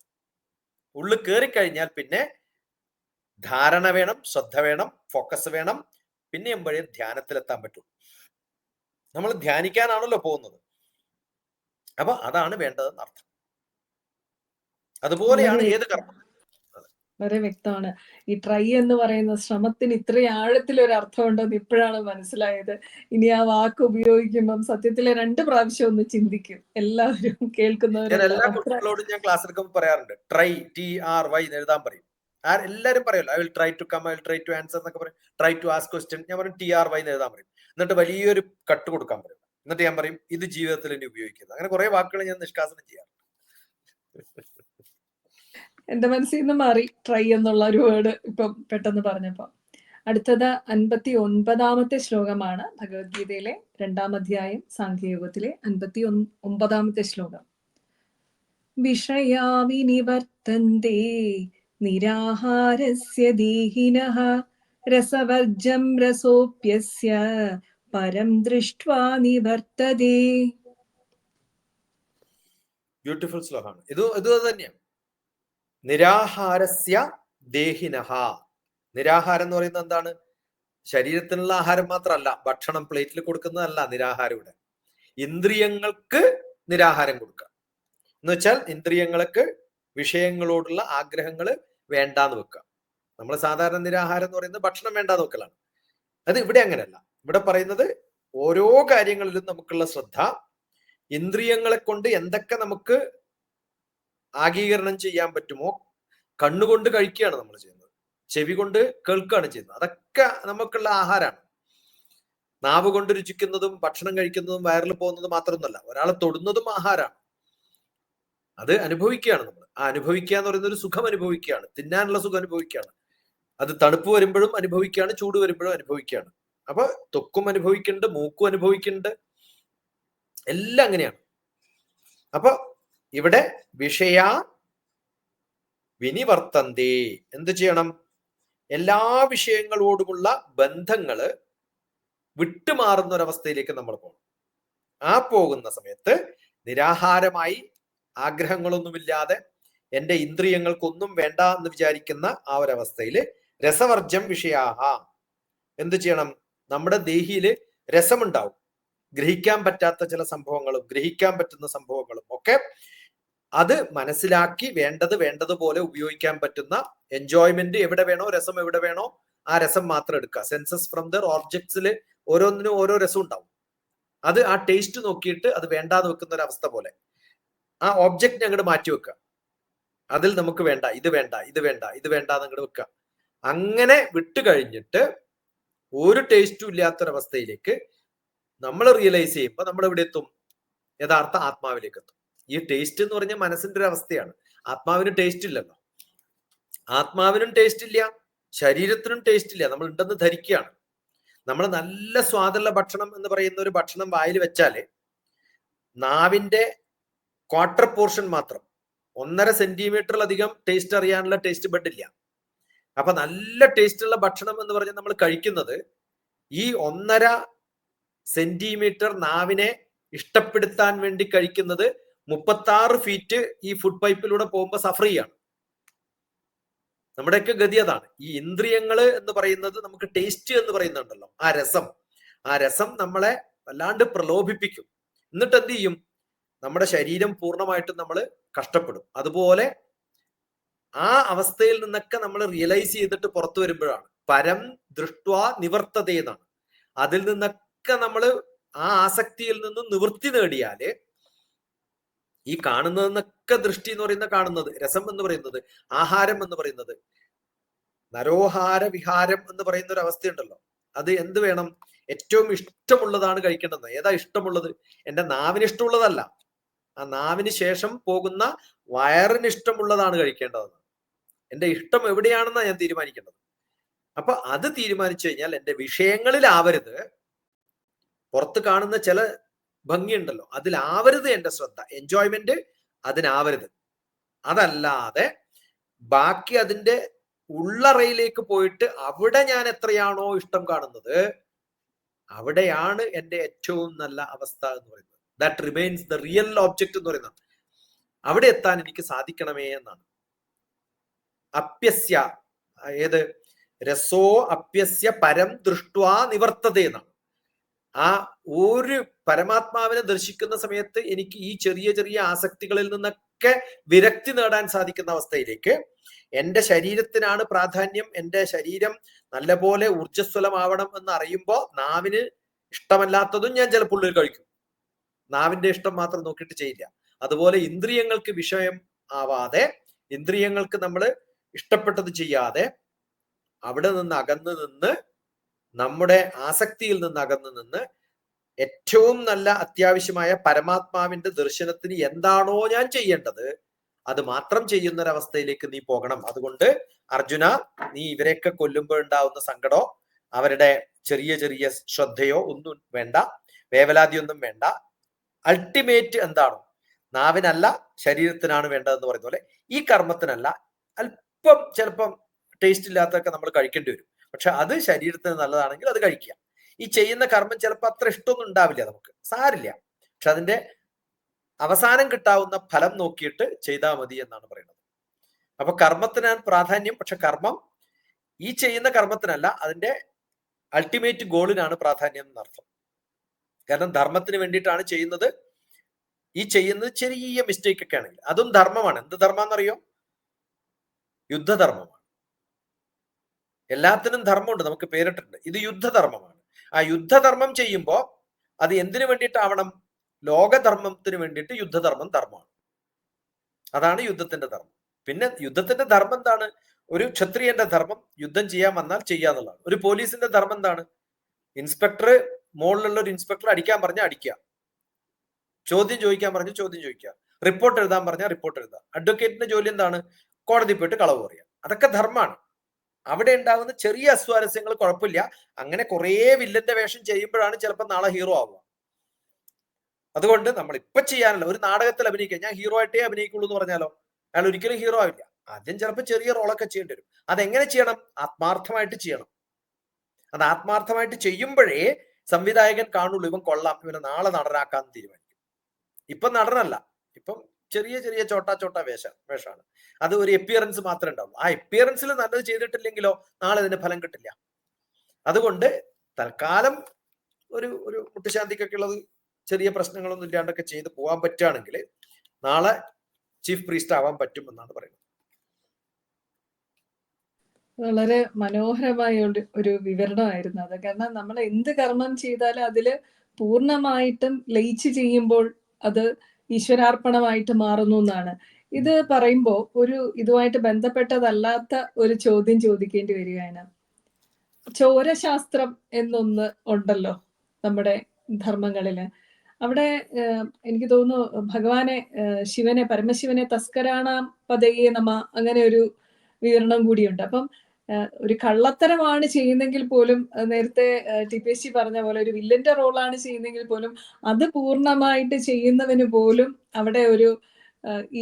ഉള്ളിൽ കയറിക്കഴിഞ്ഞാൽ പിന്നെ ധാരണ വേണം, ശ്രദ്ധ വേണം, ഫോക്കസ് വേണം. പിന്നെ എമ്പോഴേ ധ്യാനത്തിലെത്താൻ പറ്റും. നമ്മൾ ധ്യാനിക്കാനാണല്ലോ പോകുന്നത്. അപ്പൊ അതാണ് വേണ്ടതെന്ന് അർത്ഥം. അതുപോലെയാണ് ഏത് കർമ്മം. വളരെ വ്യക്തമാണ്. ഈ ട്രൈ എന്ന് പറയുന്ന ശ്രമത്തിന് ഇത്രയും ആഴത്തിലൊരു അർത്ഥമുണ്ടെന്ന് ഇപ്പോഴാണ് മനസ്സിലായത്. ഇനി ആ വാക്ക് ഉപയോഗിക്കുമ്പം സത്യത്തിലെ 2 പ്രാവശ്യം ഒന്ന് ചിന്തിക്കും എല്ലാവരും, കേൾക്കുന്നവരെല്ലാം. എല്ലാ കുട്ടികളോടും ഞാൻ ക്ലാസ് എടുക്കുമ്പോൾ പറയാറുണ്ട്, ട്രൈ, TRY എഴുതാൻ പറയും. എല്ലാവരും പറയല്ലോ, I will try to come, I will try to answer എന്നൊക്കെ പറയും. ട്രൈ ടു ആസ്ക് ക്വസ്റ്റ്യൻ, ഞാൻ പറയും TRY എഴുതാൻ പറയും. എന്നിട്ട് വലിയൊരു കട്ട് കൊടുക്കാൻ പറയും. എന്നിട്ട് ഞാൻ പറയും ഇത് ജീവിതത്തിൽ ഇനി ഉപയോഗിക്കുന്നത്. അങ്ങനെ കുറെ വാക്കുകൾ ഞാൻ നിഷ്കാസനം ചെയ്യാം. എന്റെ മനസ്സിൽ നിന്ന് മാറി ട്രൈ എന്നുള്ള ഒരു വേർഡ് ഇപ്പം പെട്ടെന്ന് പറഞ്ഞപ്പോ. അടുത്തത് 59ാമത്തെ ശ്ലോകമാണ് ഭഗവത്ഗീതയിലെ 2ാം അധ്യായം സാഖ്യയോഗത്തിലെ 59ാമത്തെ ശ്ലോകം. വിഷയാ വിനിവർത്തന്തെ നിരാഹാരസ്യ ദേഹിനഃ രസവർജം രസോപ്യസ്യ പരം ദൃഷ്ട്വാ നിവർത്തതേ. ബ്യൂട്ടിഫുൾ ശ്ലോകമാണ്. ഇത് തന്നെയാണ്. നിരാഹാരസ്യ ദേഹിനഃ. നിരാഹാരം എന്ന് പറയുന്നത് എന്താണ്? ശരീരത്തിനുള്ള ആഹാരം മാത്രമല്ല, ഭക്ഷണം പ്ലേറ്റിൽ കൊടുക്കുന്നതല്ല നിരാഹാരം. ഇവിടെ ഇന്ദ്രിയങ്ങൾക്ക് നിരാഹാരം കൊടുക്കുക എന്ന് വെച്ചാൽ ഇന്ദ്രിയങ്ങൾക്ക് വിഷയങ്ങളോടുള്ള ആഗ്രഹങ്ങൾ വേണ്ടാന്ന് വെക്കുക. നമ്മൾ സാധാരണ നിരാഹാരം എന്ന് പറയുന്നത് ഭക്ഷണം വേണ്ടാന്ന് വെക്കലാണ്. അത് ഇവിടെ അങ്ങനെയല്ല. ഇവിടെ പറയുന്നത് ഓരോ കാര്യങ്ങളിലും നമുക്കുള്ള ശ്രദ്ധ, ഇന്ദ്രിയങ്ങളെ കൊണ്ട് എന്തൊക്കെ നമുക്ക് ആഗീകരണം ചെയ്യാൻ പറ്റുമോ, കണ്ണുകൊണ്ട് കഴിക്കുകയാണ് നമ്മൾ ചെയ്യുന്നത്, ചെവി കൊണ്ട് കേൾക്കുകയാണ് ചെയ്യുന്നത്, അതൊക്കെ നമുക്കുള്ള ആഹാരമാണ്. നാവ് കൊണ്ട് രുചിക്കുന്നതും ഭക്ഷണം കഴിക്കുന്നതും വയറിൽ പോകുന്നതും മാത്രമൊന്നുമല്ല, ഒരാളെ തൊടുന്നതും ആഹാരമാണ്. അത് അനുഭവിക്കുകയാണ് നമ്മൾ. ആ അനുഭവിക്കുക എന്ന് പറയുന്നത് ഒരു സുഖം അനുഭവിക്കുകയാണ്, തിന്നാനുള്ള സുഖം അനുഭവിക്കുകയാണ്. അത് തണുപ്പ് വരുമ്പോഴും അനുഭവിക്കുകയാണ്, ചൂട് വരുമ്പോഴും അനുഭവിക്കുകയാണ്. അപ്പൊ ത്വക്കും അനുഭവിക്കുന്നുണ്ട്, മൂക്കും അനുഭവിക്കുന്നുണ്ട്, എല്ലാം അങ്ങനെയാണ്. അപ്പൊ ഇവിടെ വിഷയ വിനിവർത്തന്തേ, എന്ത് ചെയ്യണം? എല്ലാ വിഷയങ്ങളോടുമുള്ള ബന്ധങ്ങള് വിട്ടുമാറുന്ന ഒരവസ്ഥയിലേക്ക് നമ്മൾ പോകണം. ആ പോകുന്ന സമയത്ത് നിരാഹാരമായി ആഗ്രഹങ്ങളൊന്നുമില്ലാതെ എന്റെ ഇന്ദ്രിയങ്ങൾക്കൊന്നും വേണ്ട എന്ന് വിചാരിക്കുന്ന ആ ഒരവസ്ഥയിൽ രസവർജം വിഷയാഹ, എന്ത് ചെയ്യണം? നമ്മുടെ ദേഹിയില് രസമുണ്ടാവും. ഗ്രഹിക്കാൻ പറ്റാത്ത ചില സംഭവങ്ങളും ഗ്രഹിക്കാൻ പറ്റുന്ന സംഭവങ്ങളും ഒക്കെ അത് മനസ്സിലാക്കി വേണ്ടതുപോലെ ഉപയോഗിക്കാൻ പറ്റുന്ന എൻജോയ്മെന്റ് എവിടെ വേണോ, രസം എവിടെ വേണോ ആ രസം മാത്രം എടുക്കുക. സെൻസസ് ഫ്രം ദർ ഓബ്ജക്ട്സിൽ ഓരോന്നിനും ഓരോ രസം ഉണ്ടാവും. അത് ആ ടേസ്റ്റ് നോക്കിയിട്ട് അത് വേണ്ടാന്ന് വെക്കുന്ന ഒരു അവസ്ഥ പോലെ ആ ഓബ്ജക്റ്റ് അങ്ങോട്ട് മാറ്റി വെക്കുക. അതിൽ നമുക്ക് വേണ്ട, ഇത് വേണ്ട, ഇത് വേണ്ട, ഇത് വേണ്ട അങ്ങോട്ട് വെക്കുക. അങ്ങനെ വിട്ട് കഴിഞ്ഞിട്ട് ഒരു ടേസ്റ്റും ഇല്ലാത്തൊരവസ്ഥയിലേക്ക് നമ്മൾ റിയലൈസ് ചെയ്യുമ്പോൾ നമ്മൾ എവിടെ എത്തും? യഥാർത്ഥ ആത്മാവിലേക്ക് എത്തും. ഈ ടേസ്റ്റ് എന്ന് പറഞ്ഞാൽ മനസ്സിന്റെ ഒരു അവസ്ഥയാണ്. ആത്മാവിന് ടേസ്റ്റ് ഇല്ലല്ലോ. ആത്മാവിനും ടേസ്റ്റ് ഇല്ല, ശരീരത്തിനും ടേസ്റ്റ് ഇല്ല. നമ്മൾ ഉണ്ടെന്ന് ധരിക്കുകയാണ്. നമ്മൾ നല്ല സ്വാദുള്ള ഭക്ഷണം എന്ന് പറയുന്ന ഒരു ഭക്ഷണം വായിൽ വെച്ചാല് നാവിന്റെ ക്വാർട്ടർ പോർഷൻ മാത്രം 1.5 സെന്റിമീറ്ററിലധികം ടേസ്റ്റ് അറിയാനുള്ള ടേസ്റ്റ് ബഡ് ഇല്ല. അപ്പൊ നല്ല ടേസ്റ്റ് ഉള്ള ഭക്ഷണം എന്ന് പറഞ്ഞാൽ നമ്മൾ കഴിക്കുന്നത് ഈ 1.5 സെന്റിമീറ്റർ നാവിനെ ഇഷ്ടപ്പെടുത്താൻ വേണ്ടി കഴിക്കുന്നത് 36 ഫീറ്റ് ഈ ഫുഡ് പൈപ്പിലൂടെ പോകുമ്പോൾ സഫർ ചെയ്യാണ്. നമ്മുടെയൊക്കെ ഗതി അതാണ്. ഈ ഇന്ദ്രിയങ്ങൾ എന്ന് പറയുന്നത് നമുക്ക് ടേസ്റ്റ് എന്ന് പറയുന്നുണ്ടല്ലോ, ആ രസം നമ്മളെ വല്ലാണ്ട് പ്രലോഭിപ്പിക്കും. എന്നിട്ട് എന്ത് ചെയ്യും? നമ്മുടെ ശരീരം പൂർണ്ണമായിട്ടും നമ്മൾ കഷ്ടപ്പെടും. അതുപോലെ ആ അവസ്ഥയിൽ നിന്നൊക്കെ നമ്മൾ റിയലൈസ് ചെയ്തിട്ട് പുറത്തു വരുമ്പോഴാണ് പരം ദൃഷ്ട്വാ നിവർത്തതയെന്നാണ്. അതിൽ നിന്നൊക്കെ നമ്മൾ ആ ആസക്തിയിൽ നിന്നും നിവൃത്തി നേടിയാല് ഈ കാണുന്നതെന്നൊക്കെ ദൃഷ്ടി എന്ന് പറയുന്ന കാണുന്നത്, രസം എന്ന് പറയുന്നത്, ആഹാരം എന്ന് പറയുന്നത്, നരോഹാര വിഹാരം എന്ന് പറയുന്ന ഒരു അവസ്ഥയുണ്ടല്ലോ. അത് എന്ത് വേണം? ഏറ്റവും ഇഷ്ടമുള്ളതാണ് കഴിക്കേണ്ടത്. ഏതാ ഇഷ്ടമുള്ളത്? എൻ്റെ നാവിന് ഇഷ്ടമുള്ളതല്ല, ആ നാവിന് ശേഷം പോകുന്ന വയറിന് ഇഷ്ടമുള്ളതാണ് കഴിക്കേണ്ടതെന്ന്. എൻ്റെ ഇഷ്ടം എവിടെയാണെന്നാണ് ഞാൻ തീരുമാനിക്കേണ്ടത്. അപ്പൊ അത് തീരുമാനിച്ചു കഴിഞ്ഞാൽ എൻ്റെ വിഷയങ്ങളിലാവരുത്, പുറത്ത് കാണുന്ന ചില ഭംഗിയുണ്ടല്ലോ അതിലാവരുത് എൻ്റെ ശ്രദ്ധ, എൻജോയ്മെന്റ് അതിനാവരുത്. അതല്ലാതെ ബാക്കി അതിൻ്റെ ഉള്ളറയിലേക്ക് പോയിട്ട് അവിടെ ഞാൻ എത്രയാണോ ഇഷ്ടം കാണുന്നത് അവിടെയാണ് എൻ്റെ ഏറ്റവും നല്ല അവസ്ഥ എന്ന് പറയുന്നത്. That remains the real object എന്ന് പറയുന്നത്. അവിടെ എത്താൻ എനിക്ക് സാധിക്കണമേ എന്നാണ്. അപ്യസ്യ, ഏത് രസോ അപ്യസ്യ പരം ദൃഷ്ട്വാ നിവർത്തത എന്നാണ്. ആ ഒരു പരമാത്മാവിനെ ദർശിക്കുന്ന സമയത്ത് എനിക്ക് ഈ ചെറിയ ചെറിയ ആസക്തികളിൽ നിന്നൊക്കെ വിരക്തി നേടാൻ സാധിക്കുന്ന അവസ്ഥയിലേക്ക്, എൻ്റെ ശരീരത്തിനാണ് പ്രാധാന്യം, എൻ്റെ ശരീരം നല്ലപോലെ ഊർജ്ജസ്വലമാവണം എന്ന് അറിയുമ്പോൾ നാവിന് ഇഷ്ടമല്ലാത്തതും ഞാൻ ചിലപ്പോൾ ഉള്ളിൽ കഴിക്കും. നാവിന്റെ ഇഷ്ടം മാത്രം നോക്കിയിട്ട് ചെയ്യില്ല. അതുപോലെ ഇന്ദ്രിയങ്ങൾക്ക് വിഷയം ആവാതെ, ഇന്ദ്രിയങ്ങൾക്ക് നമ്മൾ ഇഷ്ടപ്പെട്ടത് ചെയ്യാതെ അവിടെ നിന്ന് അകന്നു നിന്ന്, നമ്മുടെ ആസക്തിയിൽ നിന്ന് അകന്നു നിന്ന് ഏറ്റവും നല്ല അത്യാവശ്യമായ പരമാത്മാവിന്റെ ദർശനത്തിന് എന്താണോ ഞാൻ ചെയ്യേണ്ടത് അത് മാത്രം ചെയ്യുന്ന ഒരവസ്ഥയിലേക്ക് നീ പോകണം. അതുകൊണ്ട് അർജുന, നീ ഇവരെയൊക്കെ കൊല്ലുമ്പോൾ ഉണ്ടാവുന്ന സങ്കടമോ അവരുടെ ചെറിയ ചെറിയ ശ്രദ്ധയോ ഒന്നും വേണ്ട, വേവലാതിയൊന്നും വേണ്ട. അൾട്ടിമേറ്റ് എന്താണോ, നാവിനല്ല ശരീരത്തിനാണ് വേണ്ടതെന്ന് പറയുന്ന പോലെ ഈ കർമ്മത്തിനല്ല, അല്പം ചിലപ്പം ടേസ്റ്റ് ഇല്ലാത്തതൊക്കെ നമ്മൾ കഴിക്കേണ്ടി വരും. പക്ഷെ അത് ശരീരത്തിന് നല്ലതാണെങ്കിൽ അത് കഴിക്കുക. ഈ ചെയ്യുന്ന കർമ്മം ചിലപ്പോൾ അത്ര ഇഷ്ടമൊന്നും ഉണ്ടാവില്ല, നമുക്ക് സാരില്ല. പക്ഷെ അതിന്റെ അവസാനം കിട്ടാവുന്ന ഫലം നോക്കിയിട്ട് ചെയ്താൽ മതി എന്നാണ് പറയുന്നത്. അപ്പൊ കർമ്മത്തിനാണ് പ്രാധാന്യം, പക്ഷെ കർമ്മം ഈ ചെയ്യുന്ന കർമ്മത്തിനല്ല, അതിന്റെ അൾട്ടിമേറ്റ് ഗോളിനാണ് പ്രാധാന്യം എന്നർത്ഥം. കാരണം ധർമ്മത്തിന് വേണ്ടിയിട്ടാണ് ചെയ്യുന്നത്. ഈ ചെയ്യുന്നത് ചെറിയ മിസ്റ്റേക്ക് ഒക്കെ ആണെങ്കിൽ അതും ധർമ്മമാണ്. എന്ത് ധർമ്മം എന്നറിയോ? യുദ്ധധർമ്മമാണ്. എല്ലാത്തിനും ധർമ്മമുണ്ട്, നമുക്ക് പേരിട്ടുണ്ട്. ഇത് യുദ്ധധർമ്മമാണ്. ആ യുദ്ധധർമ്മം ചെയ്യുമ്പോൾ അത് എന്തിനു വേണ്ടിയിട്ടാവണം? ലോകധർമ്മത്തിന് വേണ്ടിയിട്ട് യുദ്ധധർമ്മം ധർമ്മമാണ്. അതാണ് യുദ്ധത്തിന്റെ ധർമ്മം. പിന്നെ യുദ്ധത്തിന്റെ ധർമ്മം എന്താണ്? ഒരു ക്ഷത്രിയന്റെ ധർമ്മം യുദ്ധം ചെയ്യാൻ വന്നാൽ ചെയ്യാന്നുള്ളതാണ്. ഒരു പോലീസിന്റെ ധർമ്മം എന്താണ്? ഇൻസ്പെക്ടർ, മുകളിലുള്ള ഒരു ഇൻസ്പെക്ടർ അടിക്കാൻ പറഞ്ഞാൽ അടിക്കുക, ചോദ്യം ചോദിക്കാൻ പറഞ്ഞ് ചോദ്യം ചോദിക്കുക, റിപ്പോർട്ട് എഴുതാൻ പറഞ്ഞാൽ റിപ്പോർട്ട് എഴുതുക. അഡ്വക്കേറ്റിന്റെ ജോലി എന്താണ്? കോടതി പോയിട്ട് കളവ് പറയുക. അതൊക്കെ ധർമ്മമാണ്. അവിടെ ഉണ്ടാകുന്ന ചെറിയ അസ്വാരസ്യങ്ങൾ കുഴപ്പമില്ല. അങ്ങനെ കുറേ വില്ലന്റെ വേഷം ചെയ്യുമ്പോഴാണ് ചിലപ്പോൾ നാളെ ഹീറോ ആവുക. അതുകൊണ്ട് നമ്മൾ ഇപ്പൊ ചെയ്യാനല്ല, ഒരു നാടകത്തിൽ അഭിനയിക്കുക, ഞാൻ ഹീറോ ആയിട്ടേ അഭിനയിക്കുള്ളൂ എന്ന് പറഞ്ഞാലോ അയാൾ ഒരിക്കലും ഹീറോ ആവില്ല. ആദ്യം ചിലപ്പോൾ ചെറിയ റോളൊക്കെ ചെയ്യേണ്ടി വരും. അതെങ്ങനെ ചെയ്യണം? ആത്മാർത്ഥമായിട്ട് ചെയ്യണം. അത് ആത്മാർത്ഥമായിട്ട് ചെയ്യുമ്പോഴേ സംവിധായകൻ കാണുള്ളൂ, ഇവൻ കൊള്ളാം, ഇവനെ നാളെ നടനാക്കാന്ന് തീരുമാനിക്കും. ഇപ്പൊ നടനല്ല, ഇപ്പം ചെറിയ ചെറിയ ചോട്ടാ വേഷമാണ്. അത് ഒരു എപ്പിയറൻസ് മാത്രമേ ഉണ്ടാവും. ആ എപ്പിയറൻസിൽ നല്ലത് ചെയ്തിട്ടില്ലെങ്കിലോ നാളെ ഇതിന്റെ ഫലം കിട്ടില്ല. അതുകൊണ്ട് തൽക്കാലം ഒരു ഒരു മുട്ടുശാന്തിക്കൊക്കെ ഉള്ളത് ചെറിയ പ്രശ്നങ്ങളൊന്നും ഇല്ലാണ്ടൊക്കെ ചെയ്ത് പോകാൻ പറ്റുകയാണെങ്കിൽ നാളെ ചീഫ് പ്രീസ്റ്റ് ആവാൻ പറ്റുമെന്നാണ് പറയുന്നത്. വളരെ മനോഹരമായ ഒരു വിവരണമായിരുന്നു അത്. കാരണം നമ്മൾ എന്ത് കർമ്മം ചെയ്താലും അതിൽ പൂർണ്ണമായിട്ടും ലയിച്ച് ചെയ്യുമ്പോൾ അത് ഈശ്വരാർപ്പണമായിട്ട് മാറുന്നു എന്നാണ്. ഇത് പറയുമ്പോൾ ഒരു ഇതുമായിട്ട് ബന്ധപ്പെട്ടതല്ലാത്ത ഒരു ചോദ്യം ചോദിക്കേണ്ടി വരികയാണ്. ചോരശാസ്ത്രം എന്നൊന്ന് ഉണ്ടല്ലോ നമ്മുടെ ധർമ്മങ്ങളില്. അവിടെ എനിക്ക് തോന്നുന്നു ഭഗവാനെ ശിവനെ പരമശിവനെ തസ്കരാണാം പതയെ നമ അങ്ങനെ ഒരു വിവരണം കൂടിയുണ്ട്. അപ്പം ഒരു കള്ളത്തരമാണ് ചെയ്യുന്നെങ്കിൽ പോലും നേരത്തെ TPSC പറഞ്ഞ പോലെ ഒരു വില്ലന്റെ റോളാണ് ചെയ്യുന്നെങ്കിൽ പോലും അത് പൂർണ്ണമായിട്ട് ചെയ്യുന്നവന് പോലും അവിടെ ഒരു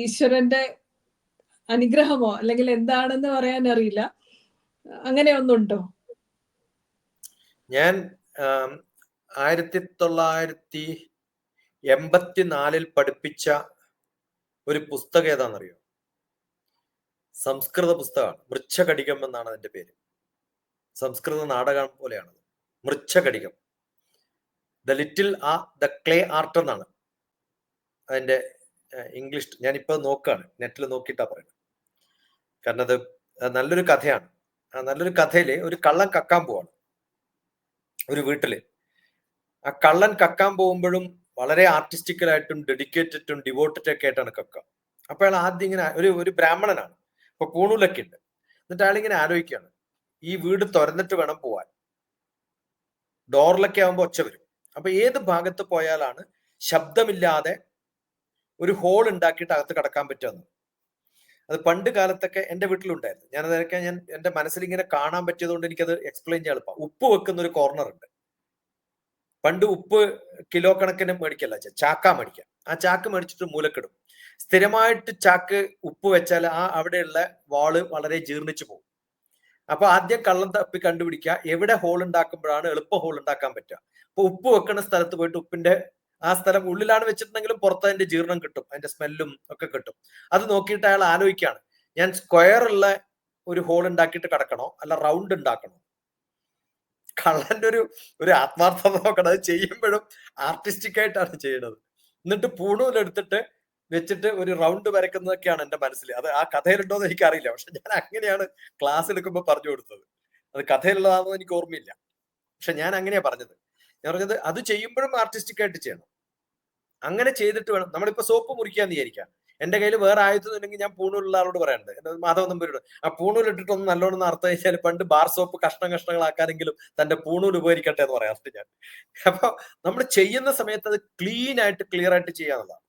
ഈശ്വരന്റെ അനുഗ്രഹമോ അല്ലെങ്കിൽ എന്താണെന്ന് പറയാൻ അറിയില്ല, അങ്ങനെ ഒന്നുണ്ടോ? ഞാൻ 1984 പഠിപ്പിച്ച ഒരു പുസ്തകം ഏതാണെന്നറിയോ? സംസ്കൃത പുസ്തകമാണ്. മൃച്ഛകടികം എന്നാണ് അതിന്റെ പേര്. സംസ്കൃത നാടകം പോലെയാണ്. Mrichchhakatikam, the little the clay art എന്നാണ് അതിന്റെ ഇംഗ്ലീഷ്. ഞാനിപ്പോ നോക്കാണ്, നെറ്റിൽ നോക്കിയിട്ടാ പറയുന്നത്. കാരണം അത് നല്ലൊരു കഥയാണ്. ആ നല്ലൊരു കഥയില് ഒരു കള്ളൻ കക്കാൻ പോവാണ് ഒരു വീട്ടില്. ആ കള്ളൻ കക്കാൻ പോകുമ്പോഴും വളരെ ആർട്ടിസ്റ്റിക്കലായിട്ടും ഡെഡിക്കേറ്റഡും ഡിവോട്ടഡ് ഒക്കെ ആയിട്ടാണ് കക്ക. അപ്പൊ അയാൾ ആദ്യം ഇങ്ങനെ ഒരു ബ്രാഹ്മണനാണ്, ഇപ്പൊ പൂണൂലൊക്കെ ഉണ്ട്. എന്നിട്ട് അയാളിങ്ങനെ ആലോചിക്കുകയാണ്, ഈ വീട് തുറന്നിട്ട് വേണം പോവാൻ. ഡോറിലൊക്കെ ആകുമ്പോൾ ഒച്ച വരും. അപ്പൊ ഏത് ഭാഗത്ത് പോയാലാണ് ശബ്ദമില്ലാതെ ഒരു ഹോൾ ഉണ്ടാക്കിയിട്ട് അകത്ത് കടക്കാൻ പറ്റുമെന്ന്. അത് പണ്ട് കാലത്തൊക്കെ എൻ്റെ വീട്ടിലുണ്ടായിരുന്നു. ഞാനതൊക്കെ എൻ്റെ മനസ്സിൽ ഇങ്ങനെ കാണാൻ പറ്റിയത് കൊണ്ട് എനിക്കത് എക്സ്പ്ലെയിൻ ചെയ്യാൻ എളുപ്പം. ഉപ്പ് വെക്കുന്ന ഒരു കോർണർ ഉണ്ട്. പണ്ട് ഉപ്പ് കിലോ കണക്കിന് മേടിക്കല്ല, ചാക്ക മേടിക്കാം. ആ ചാക്ക് മേടിച്ചിട്ട് മൂലക്കിടും. സ്ഥിരമായിട്ട് ചാക്ക് ഉപ്പ് വെച്ചാൽ അവിടെയുള്ള വാള് വളരെ ജീർണിച്ചു പോകും. അപ്പൊ ആദ്യം കള്ളം തപ്പി കണ്ടുപിടിക്കുക എവിടെ ഹോൾ ഉണ്ടാക്കുമ്പോഴാണ് എളുപ്പം ഹോൾ ഉണ്ടാക്കാൻ പറ്റുക. അപ്പൊ ഉപ്പ് വെക്കുന്ന സ്ഥലത്ത് പോയിട്ട് ഉപ്പിന്റെ ആ സ്ഥലം ഉള്ളിലാണ് വെച്ചിട്ടുണ്ടെങ്കിലും പുറത്ത് അതിന്റെ ജീർണം കിട്ടും, അതിന്റെ സ്മെല്ലും ഒക്കെ കിട്ടും. അത് നോക്കിയിട്ട് അയാൾ ആലോചിക്കുകയാണ്, ഞാൻ സ്ക്വയർ ഉള്ള ഒരു ഹോൾ ഉണ്ടാക്കിയിട്ട് കിടക്കണോ അല്ല റൗണ്ട് ഉണ്ടാക്കണോ? കള്ളന്റെ ഒരു ആത്മാർത്ഥത നോക്കണം. അത് ചെയ്യുമ്പോഴും ആർട്ടിസ്റ്റിക് ആയിട്ടാണ് ചെയ്യുന്നത്. എന്നിട്ട് പൂണൂലെടുത്തിട്ട് വെച്ചിട്ട് ഒരു റൗണ്ട് വരയ്ക്കുന്നതൊക്കെയാണ് എന്റെ മനസ്സിൽ. അത് ആ കഥയിലുണ്ടോ എന്ന് എനിക്കറിയില്ല, പക്ഷെ ഞാൻ അങ്ങനെയാണ് ക്ലാസ് എടുക്കുമ്പോൾ പറഞ്ഞു കൊടുത്തത്. അത് കഥയിലുള്ളതാണെന്ന് എനിക്ക് ഓർമ്മയില്ല, പക്ഷെ ഞാൻ അങ്ങനെയാ പറഞ്ഞത്. ഞാൻ പറഞ്ഞത് അത് ചെയ്യുമ്പോഴും ആർട്ടിസ്റ്റിക് ആയിട്ട് ചെയ്യണം. അങ്ങനെ ചെയ്തിട്ട് വേണം. നമ്മളിപ്പോ സോപ്പ് മുറിക്കാന്ന് വിചാരിക്കാം, എന്റെ കയ്യിൽ വേറെ ആയുധമൊന്നുമില്ലെങ്കിൽ ഞാൻ പൂണൂലുള്ള ആളോട് പറയണ്ടത്, മാധവ നമ്പൂരോട് ആ പൂണൂലിട്ടിട്ടൊന്ന് നല്ലോണം അർത്ഥം വെച്ചാൽ പണ്ട് ബാർ സോപ്പ് കഷ്ണങ്ങളാക്കാനെങ്കിലും തന്റെ പൂണൂൽ ഉപകരിക്കട്ടെ എന്ന് പറയാറുണ്ട് ഞാൻ. അപ്പൊ നമ്മൾ ചെയ്യുന്ന സമയത്ത് അത് ക്ലീൻ ആയിട്ട് ക്ലിയർ ആയിട്ട് ചെയ്യാന്നുള്ളതാണ്.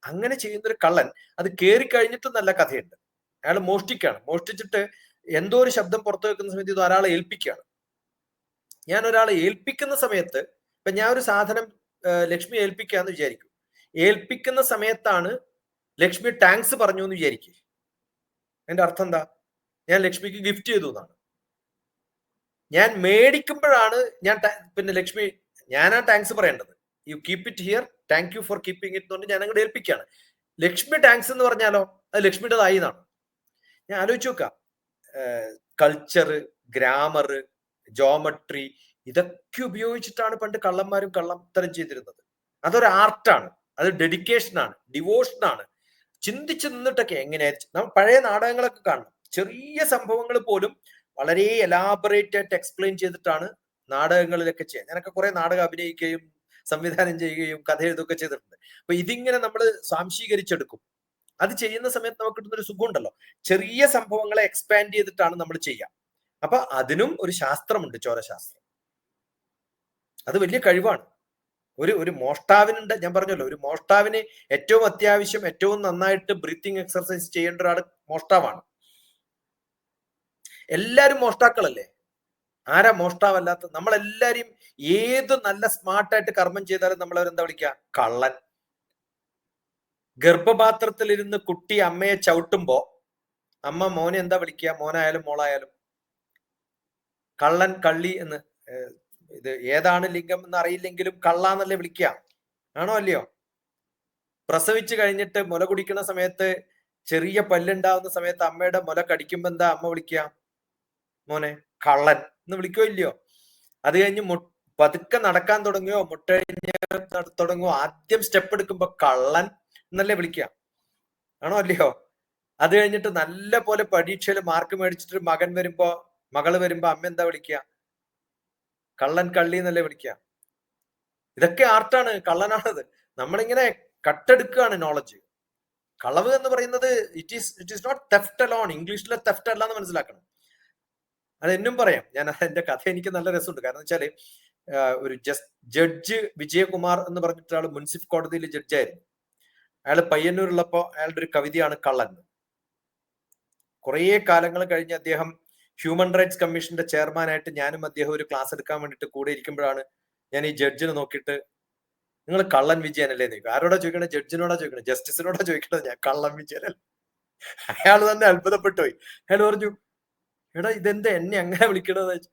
അങ്ങനെ ചെയ്യുന്ന ഒരു കള്ളൻ അത് കയറി കഴിഞ്ഞിട്ട് നല്ല കഥയുണ്ട്. അയാൾ മോഷ്ടിക്കുകയാണ്. മോഷ്ടിച്ചിട്ട് എന്തോ ഒരു ശബ്ദം പുറത്തു വെക്കുന്ന സമയത്ത് ഇത് ഒരാളെ ഏൽപ്പിക്കുകയാണ്. ഞാൻ ഒരാളെ ഏൽപ്പിക്കുന്ന സമയത്ത് ഇപ്പൊ ഞാൻ ഒരു സാധനം ലക്ഷ്മി ഏൽപ്പിക്കാന്ന് വിചാരിക്കും. ഏൽപ്പിക്കുന്ന സമയത്താണ് ലക്ഷ്മി താങ്ക്സ് പറഞ്ഞു എന്ന് വിചാരിക്കും. എന്റെ അർത്ഥം എന്താ? ഞാൻ ലക്ഷ്മിക്ക് ഗിഫ്റ്റ് ചെയ്തു എന്നാണ്. ഞാൻ മേടിക്കുമ്പോഴാണ് ഞാൻ പിന്നെ ലക്ഷ്മി ഞാനാ താങ്ക്സ് പറയേണ്ടത്. You keep it here, thank you for keeping it എന്ന് ഞാൻ അങ്ങോട്ട് ഏൽപ്പിക്കുകയാണ്. ലക്ഷ്മി താങ്ക്സ് എന്ന് പറഞ്ഞാലോ അത് ലക്ഷ്മിയുടേതായി എന്നാണ്. ഞാൻ ആലോചിച്ച് നോക്കാം, കൾച്ചർ, ഗ്രാമർ, ജോമെട്രി ഇതൊക്കെ ഉപയോഗിച്ചിട്ടാണ് പണ്ട് കള്ളന്മാരും കള്ളത്തരം ചെയ്തിരുന്നത്. അതൊരു ആർട്ടാണ്, അത് ഡെഡിക്കേഷനാണ്, ഡിവോഷനാണ്. ചിന്തിച്ചു നിന്നിട്ടൊക്കെ എങ്ങനെയായിരിക്കും. നമ്മൾ പഴയ നാടകങ്ങളൊക്കെ കാണണം, ചെറിയ സംഭവങ്ങൾ പോലും വളരെ എലാബറേറ്റ് ആയിട്ട് എക്സ്പ്ലെയിൻ ചെയ്തിട്ടാണ് നാടകങ്ങളിലൊക്കെ ചെയ്യുക. ഞാനൊക്കെ കുറെ നാടകം അഭിനയിക്കുകയും സംവിധാനം ചെയ്യുകയും കഥ എഴുതുകയൊക്കെ ചെയ്തിട്ടുണ്ട്. അപ്പൊ ഇതിങ്ങനെ നമ്മൾ സ്വാംശീകരിച്ചെടുക്കും. അത് ചെയ്യുന്ന സമയത്ത് നമുക്ക് കിട്ടുന്നൊരു സുഖം ഉണ്ടല്ലോ. ചെറിയ സംഭവങ്ങളെ എക്സ്പാൻഡ് ചെയ്തിട്ടാണ് നമ്മൾ ചെയ്യുക. അപ്പൊ അതിനും ഒരു ശാസ്ത്രമുണ്ട്, ചോരശാസ്ത്രം. അത് വലിയ കഴിവാണ്. ഒരു മോഷ്ടാവിനുണ്ട്, ഞാൻ പറഞ്ഞല്ലോ, ഒരു മോഷ്ടാവിന് ഏറ്റവും അത്യാവശ്യം ഏറ്റവും നന്നായിട്ട് ബ്രീത്തിങ് എക്സർസൈസ് ചെയ്യേണ്ട ഒരാൾ മോഷ്ടാവാണ്. എല്ലാരും മോഷ്ടാക്കളല്ലേ? ആരാ മോഷ്ടാവല്ലാത്ത? നമ്മളെല്ലാരും ഏത് നല്ല സ്മാർട്ടായിട്ട് കർമ്മം ചെയ്താലും നമ്മളവരെന്താ വിളിക്കുക? കള്ളൻ. ഗർഭപാത്രത്തിലിരുന്ന് കുട്ടി അമ്മയെ ചവിട്ടുമ്പോ അമ്മ മോനെ എന്താ വിളിക്കുക? മോനായാലും മോളായാലും കള്ളൻ, കള്ളി എന്ന്. ഇത് ഏതാണ് ലിംഗം എന്ന് അറിയില്ലെങ്കിലും കള്ളാന്നല്ലേ വിളിക്കുക, ആണോ അല്ലയോ? പ്രസവിച്ചു കഴിഞ്ഞിട്ട് മുല കുടിക്കുന്ന സമയത്ത് ചെറിയ പല്ലുണ്ടാവുന്ന സമയത്ത് അമ്മയുടെ മുല കടിക്കുമ്പോ എന്താ അമ്മ വിളിക്കുക? മോനെ കള്ളൻ എന്ന് വിളിക്കോ ഇല്ലയോ? അത് കഴിഞ്ഞ് പതുക്കെ നടക്കാൻ തുടങ്ങിയോ, മുട്ടഴിഞ്ഞ് തുടങ്ങുമോ, ആദ്യം സ്റ്റെപ്പ് എടുക്കുമ്പോ കള്ളൻ എന്നല്ലേ വിളിക്കുക, ആണോ അല്ലയോ? അത് കഴിഞ്ഞിട്ട് നല്ല പോലെ പരീക്ഷയിൽ മാർക്ക് മേടിച്ചിട്ട് മകള് വരുമ്പോ അമ്മ എന്താ വിളിക്കുക? കള്ളൻ, കള്ളി എന്നല്ലേ വിളിക്കുക. ഇതൊക്കെ ആർട്ടാണ്, കള്ളനാണത്. നമ്മളിങ്ങനെ കട്ടെടുക്കുകയാണ് നോളജ്. കളവ് എന്ന് പറയുന്നത് it is not theft alone. ഇംഗ്ലീഷിലെ തെഫ്റ്റ് അല്ല എന്ന് മനസ്സിലാക്കണം. അത് എന്നും പറയാം ഞാൻ. എന്റെ കഥ എനിക്ക് നല്ല രസമുണ്ട്. കാരണം വെച്ചാല് ഒരു ജഡ്ജ് വിജയകുമാർ എന്ന് പറഞ്ഞിട്ട് ഒരാൾ മുൻസിഫ് കോടതിയിൽ ജഡ്ജായിരുന്നു. അയാൾ പയ്യന്നൂരുള്ളപ്പോ അയാളുടെ ഒരു കവിതയാണ് കള്ളൻ. കുറേ കാലങ്ങൾ കഴിഞ്ഞ് അദ്ദേഹം ഹ്യൂമൻ റൈറ്റ്സ് കമ്മീഷന്റെ ചെയർമാനായിട്ട് ഞാനും അദ്ദേഹം ഒരു ക്ലാസ് എടുക്കാൻ വേണ്ടിയിട്ട് കൂടെ ഇരിക്കുമ്പോഴാണ് ഞാൻ ഈ ജഡ്ജിനെ നോക്കിയിട്ട്, നിങ്ങൾ കള്ളൻ വിജയനല്ലേ ചോദിക്കും. ആരോടാ ചോദിക്കണേ? ജഡ്ജിനോടാ ചോദിക്കണേ, ജസ്റ്റിസിനോടാ ചോദിക്കണത്. ഞാൻ കള്ളൻ വിജയനല്ല. അയാൾ തന്നെ അത്ഭുതപ്പെട്ടു പോയി. അയാൾ പറഞ്ഞു, എടാ ഇതെന്താ എന്നെ അങ്ങനെ വിളിക്കണമെന്ന് വെച്ചു.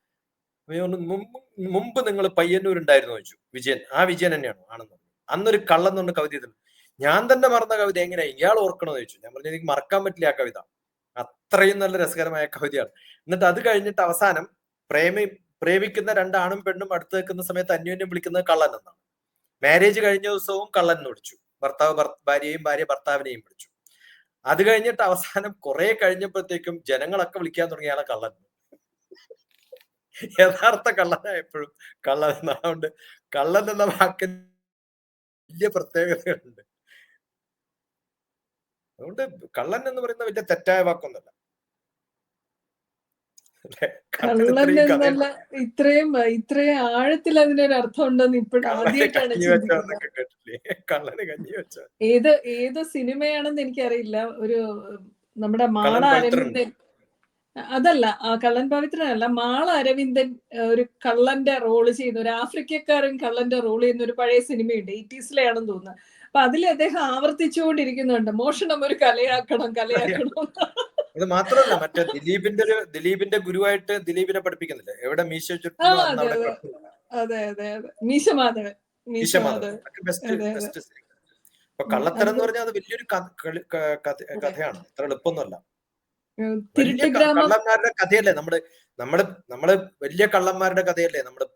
മുമ്പ് നിങ്ങൾ പയ്യന്നൂർ ഉണ്ടായിരുന്നു ചോദിച്ചു. വിജയൻ, ആ വിജയൻ തന്നെയാണോ? ആണെന്ന്. അന്നൊരു കള്ളൻ കൊണ്ട് കവിത ചെയ്തിട്ടുണ്ട്. ഞാൻ തന്നെ മറന്ന കവിത എങ്ങനെയാ ഇയാൾ ഓർക്കണമെന്ന് ചോദിച്ചു. ഞാൻ പറഞ്ഞു, എനിക്ക് മറക്കാൻ പറ്റില്ല ആ കവിത, അത്രയും നല്ല രസകരമായ കവിതയാണ്. എന്നിട്ട് അത് കഴിഞ്ഞിട്ട് അവസാനം പ്രേമിക്കുന്ന രണ്ടാണും പെണ്ണും അടുത്ത് നിൽക്കുന്ന സമയത്ത് അന്യോന്യം വിളിക്കുന്നത് കള്ളൻ എന്നാണ്. മാരേജ് കഴിഞ്ഞ ദിവസവും കള്ളൻ എന്ന് വിളിച്ചു. ഭർത്താവ് ഭാര്യയെയും, ഭാര്യ ഭർത്താവിനെയും വിളിച്ചു. അത് കഴിഞ്ഞിട്ട് അവസാനം കുറെ കഴിഞ്ഞപ്പോഴത്തേക്കും ജനങ്ങളൊക്കെ വിളിക്കാൻ തുടങ്ങിയാണ് കള്ളൻ. യഥാർത്ഥ കള്ളനായപ്പോഴും കള്ളൻ എന്നാണ്ട്. കള്ളൻ എന്ന വാക്കിന് വലിയ പ്രത്യേകതകളുണ്ട്. അതുകൊണ്ട് കള്ളൻ എന്ന് പറയുന്ന വലിയ തെറ്റായ വാക്കൊന്നല്ല. കള്ളൻ എന്നല്ല, ഇത്രയും ആഴത്തിൽ അതിനൊരു അർത്ഥം ഉണ്ടെന്ന് ഇപ്പോഴും ആദ്യമായിട്ടാണ് ചിന്തിക്കുന്നത്. ഏത് സിനിമയാണെന്ന് എനിക്കറിയില്ല. ഒരു നമ്മുടെ മാള അരവിന്ദൻ, അതല്ല, കള്ളൻ പവിത്രനല്ല, മാള അരവിന്ദൻ ഒരു കള്ളന്റെ റോള് ചെയ്യുന്ന, ഒരു ആഫ്രിക്കക്കാരൻ കള്ളന്റെ റോൾ ചെയ്യുന്ന ഒരു പഴയ സിനിമയുണ്ട്. 80s ആണെന്ന് തോന്നുന്നു. അപ്പൊ അതിൽ അദ്ദേഹം ആവർത്തിച്ചുകൊണ്ടിരിക്കുന്നുണ്ട്, മോഷണം ഒരു കലയാക്കണം. അത് മാത്രമല്ല, മറ്റേ ദിലീപിന്റെ ഗുരുവായിട്ട് ദിലീപിനെ പഠിപ്പിക്കുന്നില്ലേ? എവിടെ മീശ ചുറ്റും. അതെ, മീശമാധവൻ. അപ്പൊ കള്ളത്തരം എന്ന് പറഞ്ഞാൽ അത് വലിയൊരു കഥയാണ്. അത്ര എളുപ്പമൊന്നുമല്ല. വലിയ കള്ളന്മാരുടെ കഥയല്ലേ നമ്മള് വലിയ കള്ളന്മാരുടെ കഥയല്ലേ നമ്മുടെ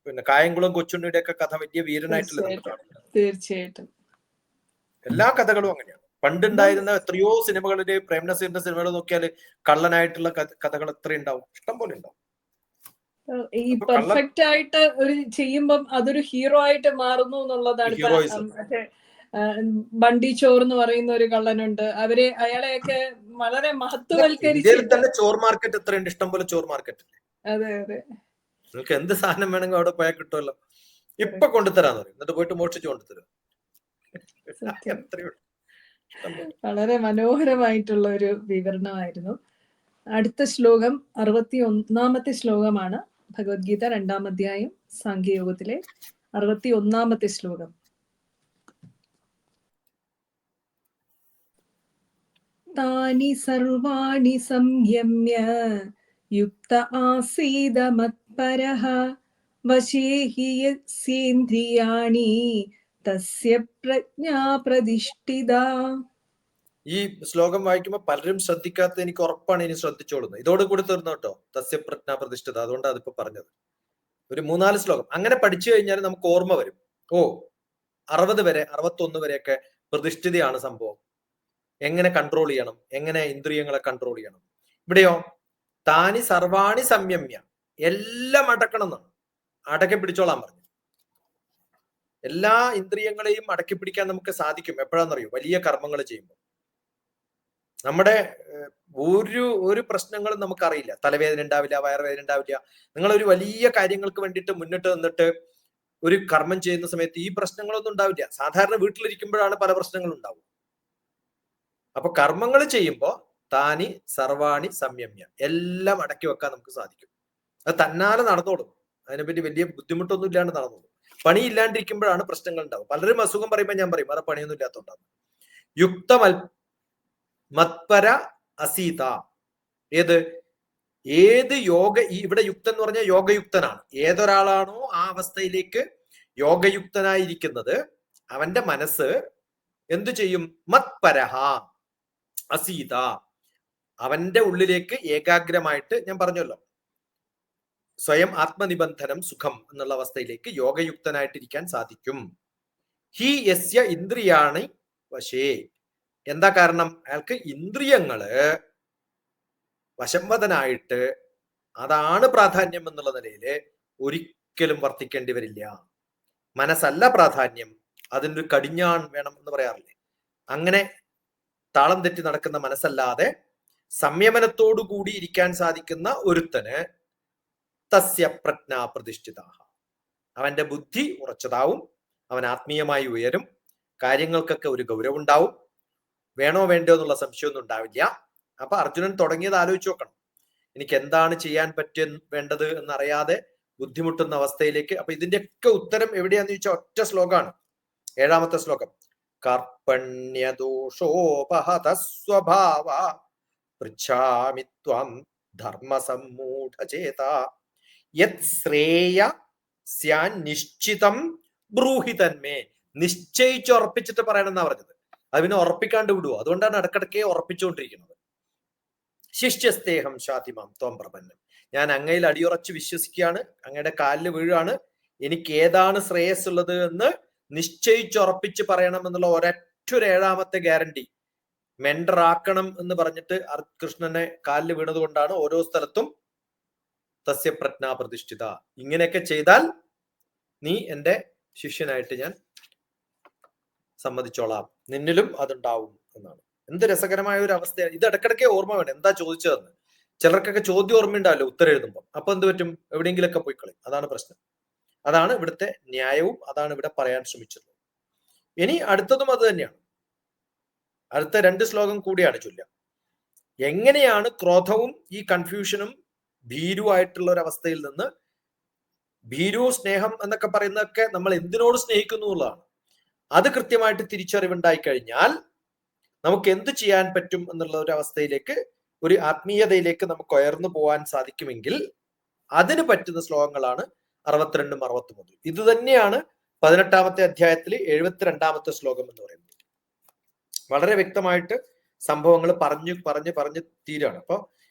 പിന്നെ കായംകുളം കൊച്ചുണ്ണിയുടെ ഒക്കെ കഥ. വലിയ വീരനായിട്ടല്ലേ നമ്മൾ കാണുന്നത്. തീർച്ചയായിട്ടും എല്ലാ കഥകളും അങ്ങനെയാണ്. പണ്ടുണ്ടായിരുന്ന എത്രയോ സിനിമകളില്, പ്രേംനസീറിന്റെ സിനിമകൾ നോക്കിയാൽ കള്ളനായിട്ടുള്ള കഥകൾ എത്ര ഉണ്ടാവും, ഇഷ്ടം പോലെ ഉണ്ടാവും. ഈ പെർഫെക്റ്റ് ആയിട്ട് ഒരു ചെയ്യുമ്പം അതൊരു ഹീറോ ആയിട്ട് മാറുന്നു എന്നുള്ളതാണ്. ബണ്ടി ചോർ എന്ന് പറയുന്ന ഒരു കള്ളനുണ്ട്. അയാളെയൊക്കെ വളരെ മഹത്വവൽക്കരിച്ച്. തന്നെ ചോർ മാർക്കറ്റ് എത്രയുണ്ട്, ഇഷ്ടം പോലെ ചോർ മാർക്കറ്റ്. അതെ. നിങ്ങൾക്ക് എന്ത് സാധനം വേണമെങ്കിൽ അവിടെ പോയാൽ കിട്ടുമല്ലോ. ഇപ്പൊ കൊണ്ടുതരാന്ന് പറയും, എന്നിട്ട് പോയിട്ട് മോഷിച്ചു കൊണ്ടുതരും. വളരെ മനോഹരമായിട്ടുള്ള ഒരു വിവരണമായിരുന്നു. അടുത്ത ശ്ലോകം 61-ാമത്തെ ശ്ലോകമാണ്. ഭഗവത്ഗീത 2-ാം അധ്യായം സാഖ്യയോഗത്തിലെ 61-ാമത്തെ ശ്ലോകം. താനി സർവാണി സംയമ്യ യുക്ത ആസീദ മത്പരഃ വശേ ഹി യസ്യേന്ദ്രിയാണി തസ്യ പ്രജ്ഞാ പ്രതിഷ്ഠിത. ഈ ശ്ലോകം വായിക്കുമ്പോൾ പലരും ശ്രദ്ധിക്കാത്ത എനിക്ക് ഉറപ്പാണ്. ഇനി ശ്രദ്ധിച്ചോളുന്നത്. ഇതോടുകൂടി തീർന്നു കേട്ടോ, തസ്യ പ്രജ്ഞാ പ്രതിഷ്ഠിത. അതുകൊണ്ട് അതിപ്പോ പറഞ്ഞത് ഒരു 3-4 ശ്ലോകം അങ്ങനെ പഠിച്ചു കഴിഞ്ഞാൽ നമുക്ക് ഓർമ്മ വരും. 60 വരെ 61 വരെയൊക്കെ പ്രതിഷ്ഠിതയാണ് സംഭവം. എങ്ങനെ കൺട്രോൾ ചെയ്യണം, എങ്ങനെ ഇന്ദ്രിയങ്ങളെ കൺട്രോൾ ചെയ്യണം. ഇവിടെയോ താനി സർവാണി സംയമ്യ, എല്ലാം അടക്കണം എന്നാണ്. അടക്കി പിടിച്ചോളാൻ പറഞ്ഞു. എല്ലാ ഇന്ദ്രിയങ്ങളെയും അടക്കി പിടിക്കാൻ നമുക്ക് സാധിക്കും എപ്പോഴാണെന്നറിയോ? വലിയ കർമ്മങ്ങൾ ചെയ്യുമ്പോൾ. നമ്മുടെ ഒരു പ്രശ്നങ്ങളും നമുക്കറിയില്ല. തലവേദന ഉണ്ടാവില്ല, വയറുവേദന ഉണ്ടാവില്ല. നിങ്ങളൊരു വലിയ കാര്യങ്ങൾക്ക് വേണ്ടിയിട്ട് മുന്നിട്ട് നിന്നിട്ട് ഒരു കർമ്മം ചെയ്യുന്ന സമയത്ത് ഈ പ്രശ്നങ്ങളൊന്നും ഉണ്ടാവില്ല. സാധാരണ വീട്ടിലിരിക്കുമ്പോഴാണ് പല പ്രശ്നങ്ങളും ഉണ്ടാവും. അപ്പൊ കർമ്മങ്ങൾ ചെയ്യുമ്പോൾ താനി സർവാണി സംയമ്യ, എല്ലാം അടക്കി വെക്കാൻ നമുക്ക് സാധിക്കും. അത് തന്നാലെ നടന്നോളും. അതിനെപ്പറ്റി വലിയ ബുദ്ധിമുട്ടൊന്നും ഇല്ലാണ്ട് നടന്നോളും. പണിയില്ലാണ്ടിരിക്കുമ്പോഴാണ് പ്രശ്നങ്ങൾ ഉണ്ടാവും. പലരും അസുഖം പറയുമ്പോൾ ഞാൻ പറയും വേറെ പണിയൊന്നും ഇല്ലാത്തതുകൊണ്ടാണ്. യുക്ത മത്പര അസീത. ഏത് യോഗ, ഇവിടെ യുക്തൻ എന്ന് പറഞ്ഞാൽ യോഗയുക്തനാണ്. ഏതൊരാളാണോ ആ അവസ്ഥയിലേക്ക് യോഗയുക്തനായിരിക്കുന്നത്, അവന്റെ മനസ്സ് എന്തു ചെയ്യും? മത്പരഹ അസീത, അവന്റെ ഉള്ളിലേക്ക് ഏകാഗ്രമായിട്ട്, ഞാൻ പറഞ്ഞല്ലോ സ്വയം ആത്മനിബന്ധനം സുഖം എന്നുള്ള അവസ്ഥയിലേക്ക് യോഗയുക്തനായിട്ടിരിക്കാൻ സാധിക്കും. ഹി യസ്യ ഇന്ദ്രിയാണി വശേ. എന്താ കാരണം? അയാൾക്ക് ഇന്ദ്രിയങ്ങള് വശംവദനായിട്ട് അതാണ് പ്രാധാന്യം എന്നുള്ള നിലയില് ഒരിക്കലും വർത്തിക്കേണ്ടി വരില്ല. മനസ്സല്ല പ്രാധാന്യം, അതിനൊരു കടിഞ്ഞാൺ വേണം എന്ന് പറയാറില്ലേ? അങ്ങനെ താളം തെറ്റി നടക്കുന്ന മനസ്സല്ലാതെ സംയമനത്തോടു കൂടി ഇരിക്കാൻ സാധിക്കുന്ന ഒരുത്തന് തസ്യ പ്രജ്ഞ പ്രതിഷ്ഠിത, അവന്റെ ബുദ്ധി ഉറച്ചതാവും, അവൻ ആത്മീയമായി ഉയരും, കാര്യങ്ങൾക്കൊക്കെ ഒരു ഗൗരവം ഉണ്ടാവും, വേണോ വേണ്ടോ എന്നുള്ള സംശയമൊന്നും ഉണ്ടാവില്ല. അപ്പൊ അർജുനൻ തുടങ്ങിയത് ആലോചിച്ച് നോക്കണം. എനിക്ക് എന്താണ് ചെയ്യാൻ വേണ്ടത് എന്നറിയാതെ ബുദ്ധിമുട്ടുന്ന അവസ്ഥയിലേക്ക്. അപ്പൊ ഇതിന്റെയൊക്കെ ഉത്തരം എവിടെയാന്ന് ചോദിച്ചാൽ ഒറ്റ ശ്ലോകമാണ്, 7ാമത്തെ ശ്ലോകം. കർപ്പണ്യദോഷോപഹത സ്വഭാവ പൃച്ഛാമി ത്വം ധർമ്മസമ്മൂഢചേത യത് ശ്രേയ സ്യാൻ നിശ്ചിതം ബ്രൂഹി തന്മേ. നിശ്ചയിച്ചുറപ്പിച്ചിട്ട് പറയണമെന്നാ പറഞ്ഞത്. അത് പിന്നെ ഉറപ്പിക്കാണ്ട് വിടുവോ? അതുകൊണ്ടാണ് ഇടക്കിടക്കെ ഉറപ്പിച്ചുകൊണ്ടിരിക്കുന്നത്. ശിഷ്യസ്തേഹം ശാതിമാം ത്വം പ്രപന്നം. ഞാൻ അങ്ങയിൽ അടിയുറച്ച് വിശ്വസിക്കുകയാണ്, അങ്ങയുടെ കാലിൽ വീഴാണ്. എനിക്ക് ഏതാണ് ശ്രേയസ് ഉള്ളത് എന്ന് നിശ്ചയിച്ചുറപ്പിച്ച് പറയണം എന്നുള്ള ഒരൊറ്റൊരു 7ാമത്തെ ഗ്യാരണ്ടി. മെൻഡറാക്കണം എന്ന് പറഞ്ഞിട്ട് കൃഷ്ണനെ കാലിൽ വീണത് കൊണ്ടാണ് ഓരോ സ്ഥലത്തും തസ്യ പ്രജ്ഞ പ്രതിഷ്ഠിത. ഇങ്ങനെയൊക്കെ ചെയ്താൽ നീ എന്റെ ശിഷ്യനായിട്ട് ഞാൻ സമ്മതിച്ചോളാം, നിന്നിലും അതുണ്ടാവും എന്നാണ്. എന്ത് രസകരമായ ഒരു അവസ്ഥയാണ് ഇത്. ഇടക്കിടക്കെ ഓർമ്മ വേണം എന്താ ചോദിച്ചതെന്ന്. ചിലർക്കൊക്കെ ചോദ്യം ഓർമ്മയുണ്ടാവില്ല ഉത്തരം എഴുതുമ്പോൾ. അപ്പൊ എന്ത് പറ്റും? എവിടെയെങ്കിലൊക്കെ പോയി കളയും. അതാണ് പ്രശ്നം. അതാണ് ഇവിടുത്തെ ന്യായവും, അതാണ് ഇവിടെ പറയാൻ ശ്രമിച്ചത്. ഇനി അടുത്തതും അത് തന്നെയാണ്. അടുത്ത 2 ശ്ലോകം കൂടിയാണ് ചൊല്ലുക. എങ്ങനെയാണ് ക്രോധവും ഈ കൺഫ്യൂഷനും ഭീരുവായിട്ടുള്ള ഒരു അവസ്ഥയിൽ നിന്ന്, ഭീരു സ്നേഹം എന്നൊക്കെ പറയുന്നതൊക്കെ നമ്മൾ എന്തിനോട് സ്നേഹിക്കുന്നു എന്നുള്ളതാണ്. അത് കൃത്യമായിട്ട് തിരിച്ചറിവുണ്ടായി കഴിഞ്ഞാൽ നമുക്ക് എന്ത് ചെയ്യാൻ പറ്റും എന്നുള്ള ഒരു അവസ്ഥയിലേക്ക്, ഒരു ആത്മീയതയിലേക്ക് നമുക്ക് ഉയർന്നു പോകാൻ സാധിക്കുമെങ്കിൽ അതിന് പറ്റുന്ന ശ്ലോകങ്ങളാണ് 62ഉം 63. ഇത് തന്നെയാണ് 18ാമത്തെ അധ്യായത്തിൽ 72ാമത്തെ ശ്ലോകം എന്ന് പറയുന്നത്. വളരെ വ്യക്തമായിട്ട് സംഭവങ്ങൾ പറഞ്ഞു തീരാണ്. അപ്പൊ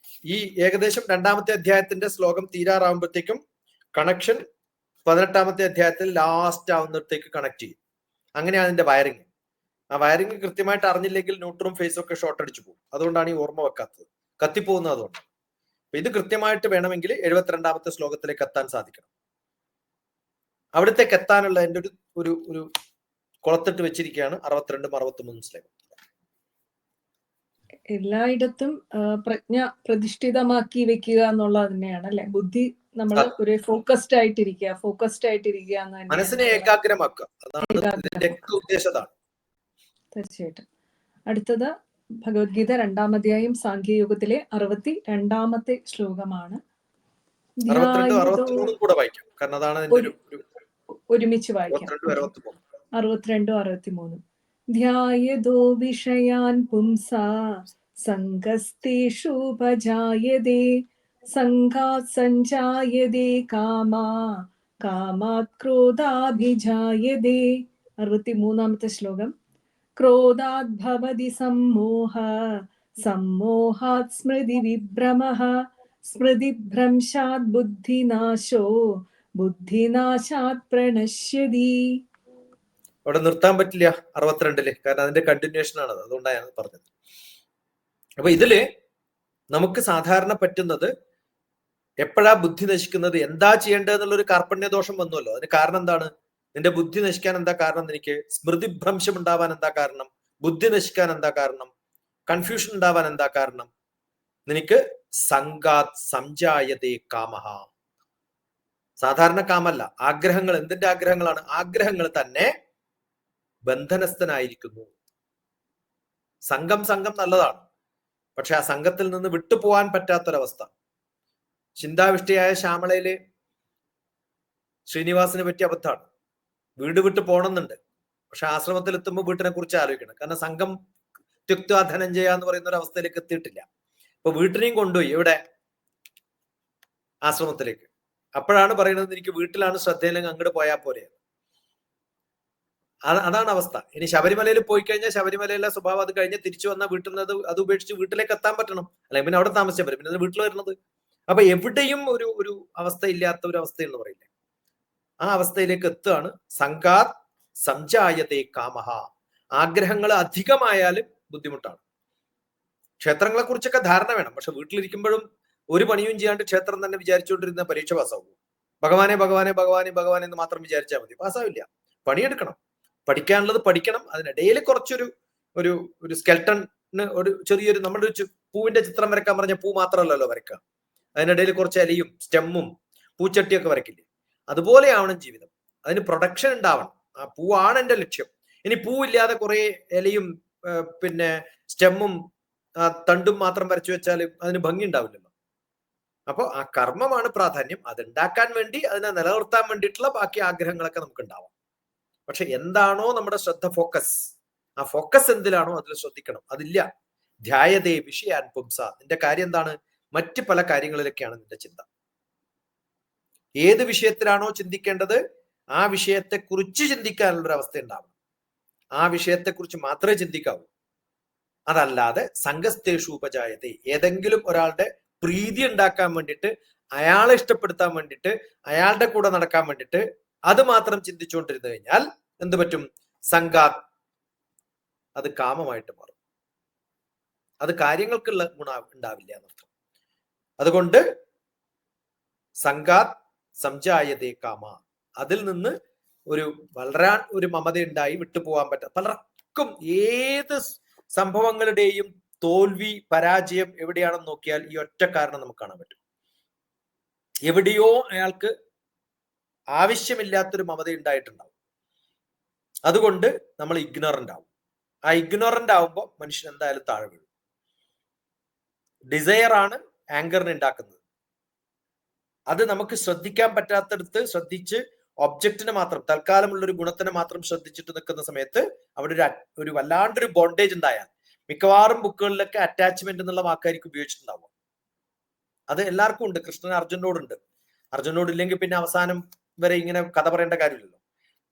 ഈ ഏകദേശം 2ാമത്തെ അധ്യായത്തിന്റെ ശ്ലോകം തീരാറാവുമ്പോഴത്തേക്കും കണക്ഷൻ 18ാമത്തെ അധ്യായത്തിൽ ലാസ്റ്റ് ആവുന്നിടത്തേക്ക് കണക്ട് ചെയ്യും. അങ്ങനെയാണ് അതിന്റെ വയറിങ്. ആ വയറിങ് കൃത്യമായിട്ട് അറിഞ്ഞില്ലെങ്കിൽ ന്യൂട്രും ഫേസും ഒക്കെ ഷോർട്ട് അടിച്ചു പോകും. അതുകൊണ്ടാണ് ഈ ഓർമ്മ വെക്കാത്തത്, കത്തിപ്പോകുന്നത് അതുകൊണ്ട്. അപ്പൊ ഇത് കൃത്യമായിട്ട് വേണമെങ്കിൽ 72ാമത്തെ ശ്ലോകത്തിലേക്ക് എത്താൻ സാധിക്കണം. അവിടത്തേക്ക് എത്താനുള്ള എൻ്റെ ഒരു കുളത്തിട്ട് വെച്ചിരിക്കുകയാണ് 62ഉം 63 ശ്ലോകം. എല്ലായിടത്തും പ്രജ്ഞ പ്രതിഷ്ഠിതമാക്കി വെക്കുക എന്നുള്ളത് തന്നെയാണ് അല്ലെ? ബുദ്ധി നമ്മൾ ഒരു ഫോക്കസ്ഡ് ആയിട്ടിരിക്കുക മനസ്സിനെ ഏകാഗ്രമാക്കുക, അതാണ് ഉദ്ദേശം. തീർച്ചയായിട്ടും. അടുത്തത് ഭഗവത്ഗീത 2ാം അധ്യായം സാഖ്യയോഗത്തിലെ 62ാമത്തെ ശ്ലോകമാണ്. ഒരുമിച്ച് വായിക്കാം. 62, 63. ധ്യായതോ വിഷയാൻ പുംസാ സംഗസ്തേഷുപജായതേ സംഘാത് സഞ്ജായതേ കാമാത് ക്രോധാഭിജായതേ. 63ാമത്തെ ശ്ലോകം. ക്രോധാത് ഭവതി സമ്മോഹാത് സ്മൃതി വിഭ്രമഃ സ്മൃതിഭ്രംശാത് ബുദ്ധിനാശാത് പ്രണശ്യതി. അവിടെ നിർത്താൻ പറ്റില്ല 62-ല്, കാരണം അതിന്റെ കണ്ടിന്യൂഷൻ ആണ്. അതുകൊണ്ടാണ് ഞാൻ പറഞ്ഞത്. അപ്പൊ ഇതില് നമുക്ക് സാധാരണ പറ്റുന്നത്, എപ്പോഴാ ബുദ്ധി നശിക്കുന്നത്, എന്താ ചെയ്യേണ്ടത് എന്നുള്ളൊരു കാർപ്പണ്യദോഷം വന്നുവല്ലോ. അതിന് കാരണം എന്താണ്? നിന്റെ ബുദ്ധി നശിക്കാൻ എന്താ കാരണം? എനിക്ക് സ്മൃതിഭ്രംശം ഉണ്ടാവാൻ എന്താ കാരണം? ബുദ്ധി നശിക്കാൻ എന്താ കാരണം? കൺഫ്യൂഷൻ ഉണ്ടാവാൻ എന്താ കാരണം? നിനക്ക് സംഘാത് സംജായതേ കാമഹ. സാധാരണ കാമല്ല, ആഗ്രഹങ്ങൾ. എന്തിന്റെ ആഗ്രഹങ്ങളാണ്? ആഗ്രഹങ്ങൾ തന്നെ ബന്ധനസ്ഥനായിരിക്കുന്നു. സംഘം നല്ലതാണ്, പക്ഷെ ആ സംഘത്തിൽ നിന്ന് വിട്ടുപോകാൻ പറ്റാത്തൊരവസ്ഥ. ചിന്താവിഷ്ടയായ ശ്യാമളയില് ശ്രീനിവാസിനെ പറ്റിയ അബദ്ധമാണ്. വീട് വിട്ട് പോകണമെന്നുണ്ട്, പക്ഷെ ആശ്രമത്തിൽ എത്തുമ്പോൾ വീട്ടിനെ കുറിച്ച് ആലോചിക്കണം. കാരണം സംഘം ത്യുക്ത്വാ ധനഞ്ജയ എന്ന് പറയുന്ന ഒരു അവസ്ഥയിലേക്ക് എത്തിയിട്ടില്ല. അപ്പൊ വീട്ടിനെയും കൊണ്ടുപോയി എവിടെ? ആശ്രമത്തിലേക്ക്. അപ്പോഴാണ് പറയുന്നത് എനിക്ക് വീട്ടിലാണ് ശ്രദ്ധയില്ലെങ്കിൽ അങ്ങോട്ട് പോയാൽ പോരെ. അതാണ് അവസ്ഥ. ഇനി ശബരിമലയിൽ പോയി കഴിഞ്ഞാൽ ശബരിമലയിലെ സ്വഭാവം അത് കഴിഞ്ഞ് തിരിച്ചു വന്നാൽ വീട്ടിൽ നിന്ന് അത് ഉപേക്ഷിച്ച് വീട്ടിലേക്ക് എത്താൻ പറ്റണം. അല്ലെങ്കിൽ പിന്നെ അവിടെ താമസിച്ചാൽ പറ്റും. പിന്നെ വീട്ടിൽ വരുന്നത് അപ്പൊ എവിടെയും ഒരു ഒരു അവസ്ഥയില്ലാത്ത ഒരു അവസ്ഥ എന്ന് പറയില്ലേ, ആ അവസ്ഥയിലേക്ക് എത്തുകയാണ്. സംഘാത് സംജായതേ കാമഹ. ആഗ്രഹങ്ങൾ അധികമായാലും ബുദ്ധിമുട്ടാണ്. ക്ഷേത്രങ്ങളെ കുറിച്ചൊക്കെ ധാരണ വേണം. പക്ഷെ വീട്ടിലിരിക്കുമ്പോഴും ഒരു പണിയും ചെയ്യാണ്ട് ക്ഷേത്രം തന്നെ വിചാരിച്ചുകൊണ്ടിരുന്ന പരീക്ഷ പാസ്സാവും. ഭഗവാനെ ഭഗവാനെ ഭഗവാനെ ഭഗവാനെ എന്ന് മാത്രം വിചാരിച്ചാൽ മതി, പാസ്സാവില്ല. പണിയെടുക്കണം, പഠിക്കാനുള്ളത് പഠിക്കണം. അതിനിടയിൽ കുറച്ചൊരു ഒരു ഒരു സ്കെൽട്ടണ്, ഒരു ചെറിയൊരു നമ്മുടെ ഒരു പൂവിന്റെ ചിത്രം വരക്കാൻ പറഞ്ഞ പൂ മാത്രമല്ലല്ലോ വരക്കുക, അതിനിടയിൽ കുറച്ച് ഇലയും സ്റ്റെമ്മും പൂച്ചട്ടിയൊക്കെ വരക്കില്ലേ, അതുപോലെയാവണം ജീവിതം. അതിന് പ്രൊഡക്ഷൻ ഉണ്ടാവണം. ആ പൂവാണ് എന്റെ ലക്ഷ്യം. ഇനി പൂവില്ലാതെ കുറെ ഇലയും പിന്നെ സ്റ്റെമ്മും തണ്ടും മാത്രം വരച്ചു വെച്ചാൽ അതിന് ഭംഗി ഉണ്ടാവില്ലല്ലോ. അപ്പോൾ ആ കർമ്മമാണ് പ്രാധാന്യം. അതുണ്ടാക്കാൻ വേണ്ടി, അതിനെ നിലനിർത്താൻ വേണ്ടിയിട്ടുള്ള ബാക്കി ആഗ്രഹങ്ങളൊക്കെ നമുക്ക് ഉണ്ടാവാം. പക്ഷെ എന്താണോ നമ്മുടെ ശ്രദ്ധ, ഫോക്കസ്, ആ ഫോക്കസ് എന്തിലാണോ അതിൽ ശ്രദ്ധിക്കണം. അതില്ല. ധ്യായതേ വിഷയാൻ പുംസ. നിന്റെ കാര്യം എന്താണ്? മറ്റ് പല കാര്യങ്ങളിലൊക്കെയാണ് നിന്റെ ചിന്ത. ഏത് വിഷയത്തിലാണോ ചിന്തിക്കേണ്ടത് ആ വിഷയത്തെക്കുറിച്ച് ചിന്തിക്കാനുള്ളൊരു അവസ്ഥ ഉണ്ടാവണം. ആ വിഷയത്തെക്കുറിച്ച് മാത്രമേ ചിന്തിക്കാവൂ. അതല്ലാതെ സംഘസ്തേഷു ഉപജായതേ, ഏതെങ്കിലും ഒരാളുടെ പ്രീതി ഉണ്ടാക്കാൻ വേണ്ടിയിട്ട്, അയാളെ ഇഷ്ടപ്പെടുത്താൻ വേണ്ടിയിട്ട്, അയാളുടെ കൂടെ നടക്കാൻ വേണ്ടിയിട്ട് അത് മാത്രം ചിന്തിച്ചുകൊണ്ടിരുന്നു കഴിഞ്ഞാൽ എന്ത് പറ്റും? സംഘാത്, അത് കാമമായിട്ട് മാറും. അത് കാര്യങ്ങൾക്കുള്ള ഗുണം ഉണ്ടാവില്ല എന്നർത്ഥം. അതുകൊണ്ട് സംഘാത് സംജായതേ കാമ, അതിൽ നിന്ന് ഒരു വളരാൻ ഒരു മമത ഉണ്ടായി വിട്ടുപോകാൻ പറ്റാത്ത പലർക്കും ഏത് സംഭവങ്ങളുടെയും തോൽവി, പരാജയം എവിടെയാണെന്ന് നോക്കിയാൽ ഈ ഒറ്റ കാരണം നമുക്ക് കാണാൻ പറ്റും. എവിടെയോ അയാൾക്ക് ആവശ്യമില്ലാത്തൊരു മമത ഉണ്ടായിട്ടുണ്ടാവും. അതുകൊണ്ട് നമ്മൾ ഇഗ്നോറന്റ് ആവും. ആ ഇഗ്നോറന്റ് ആവുമ്പോൾ മനുഷ്യൻ എന്തായാലും താഴെ വീഴും. ഡിസയർ ആണ് ആങ്കറിനെ ഉണ്ടാക്കുന്നത്. അത് നമുക്ക് ശ്രദ്ധിക്കാൻ പറ്റാത്തടത്ത് ശ്രദ്ധിച്ച് ഒബ്ജക്റ്റിനെ മാത്രം, തൽക്കാലമുള്ള ഒരു ഗുണത്തിനെ മാത്രം ശ്രദ്ധിച്ചിട്ട് നിൽക്കുന്ന സമയത്ത് അവിടെ ഒരു വല്ലാണ്ടൊരു ബോണ്ടേജ് ഉണ്ടായാൽ, മിക്കവാറും ബുക്കുകളിലൊക്കെ അറ്റാച്ച്മെന്റ് എന്നുള്ള വാക്കായിരിക്കും ഉപയോഗിച്ചിട്ടുണ്ടാവുക. അത് എല്ലാവർക്കും ഉണ്ട്. കൃഷ്ണൻ അർജുനോടുണ്ട്. അർജുനോട് ഇല്ലെങ്കിൽ പിന്നെ അവസാനം വരെ ഇങ്ങനെ കഥ പറയേണ്ട കാര്യമില്ലല്ലോ.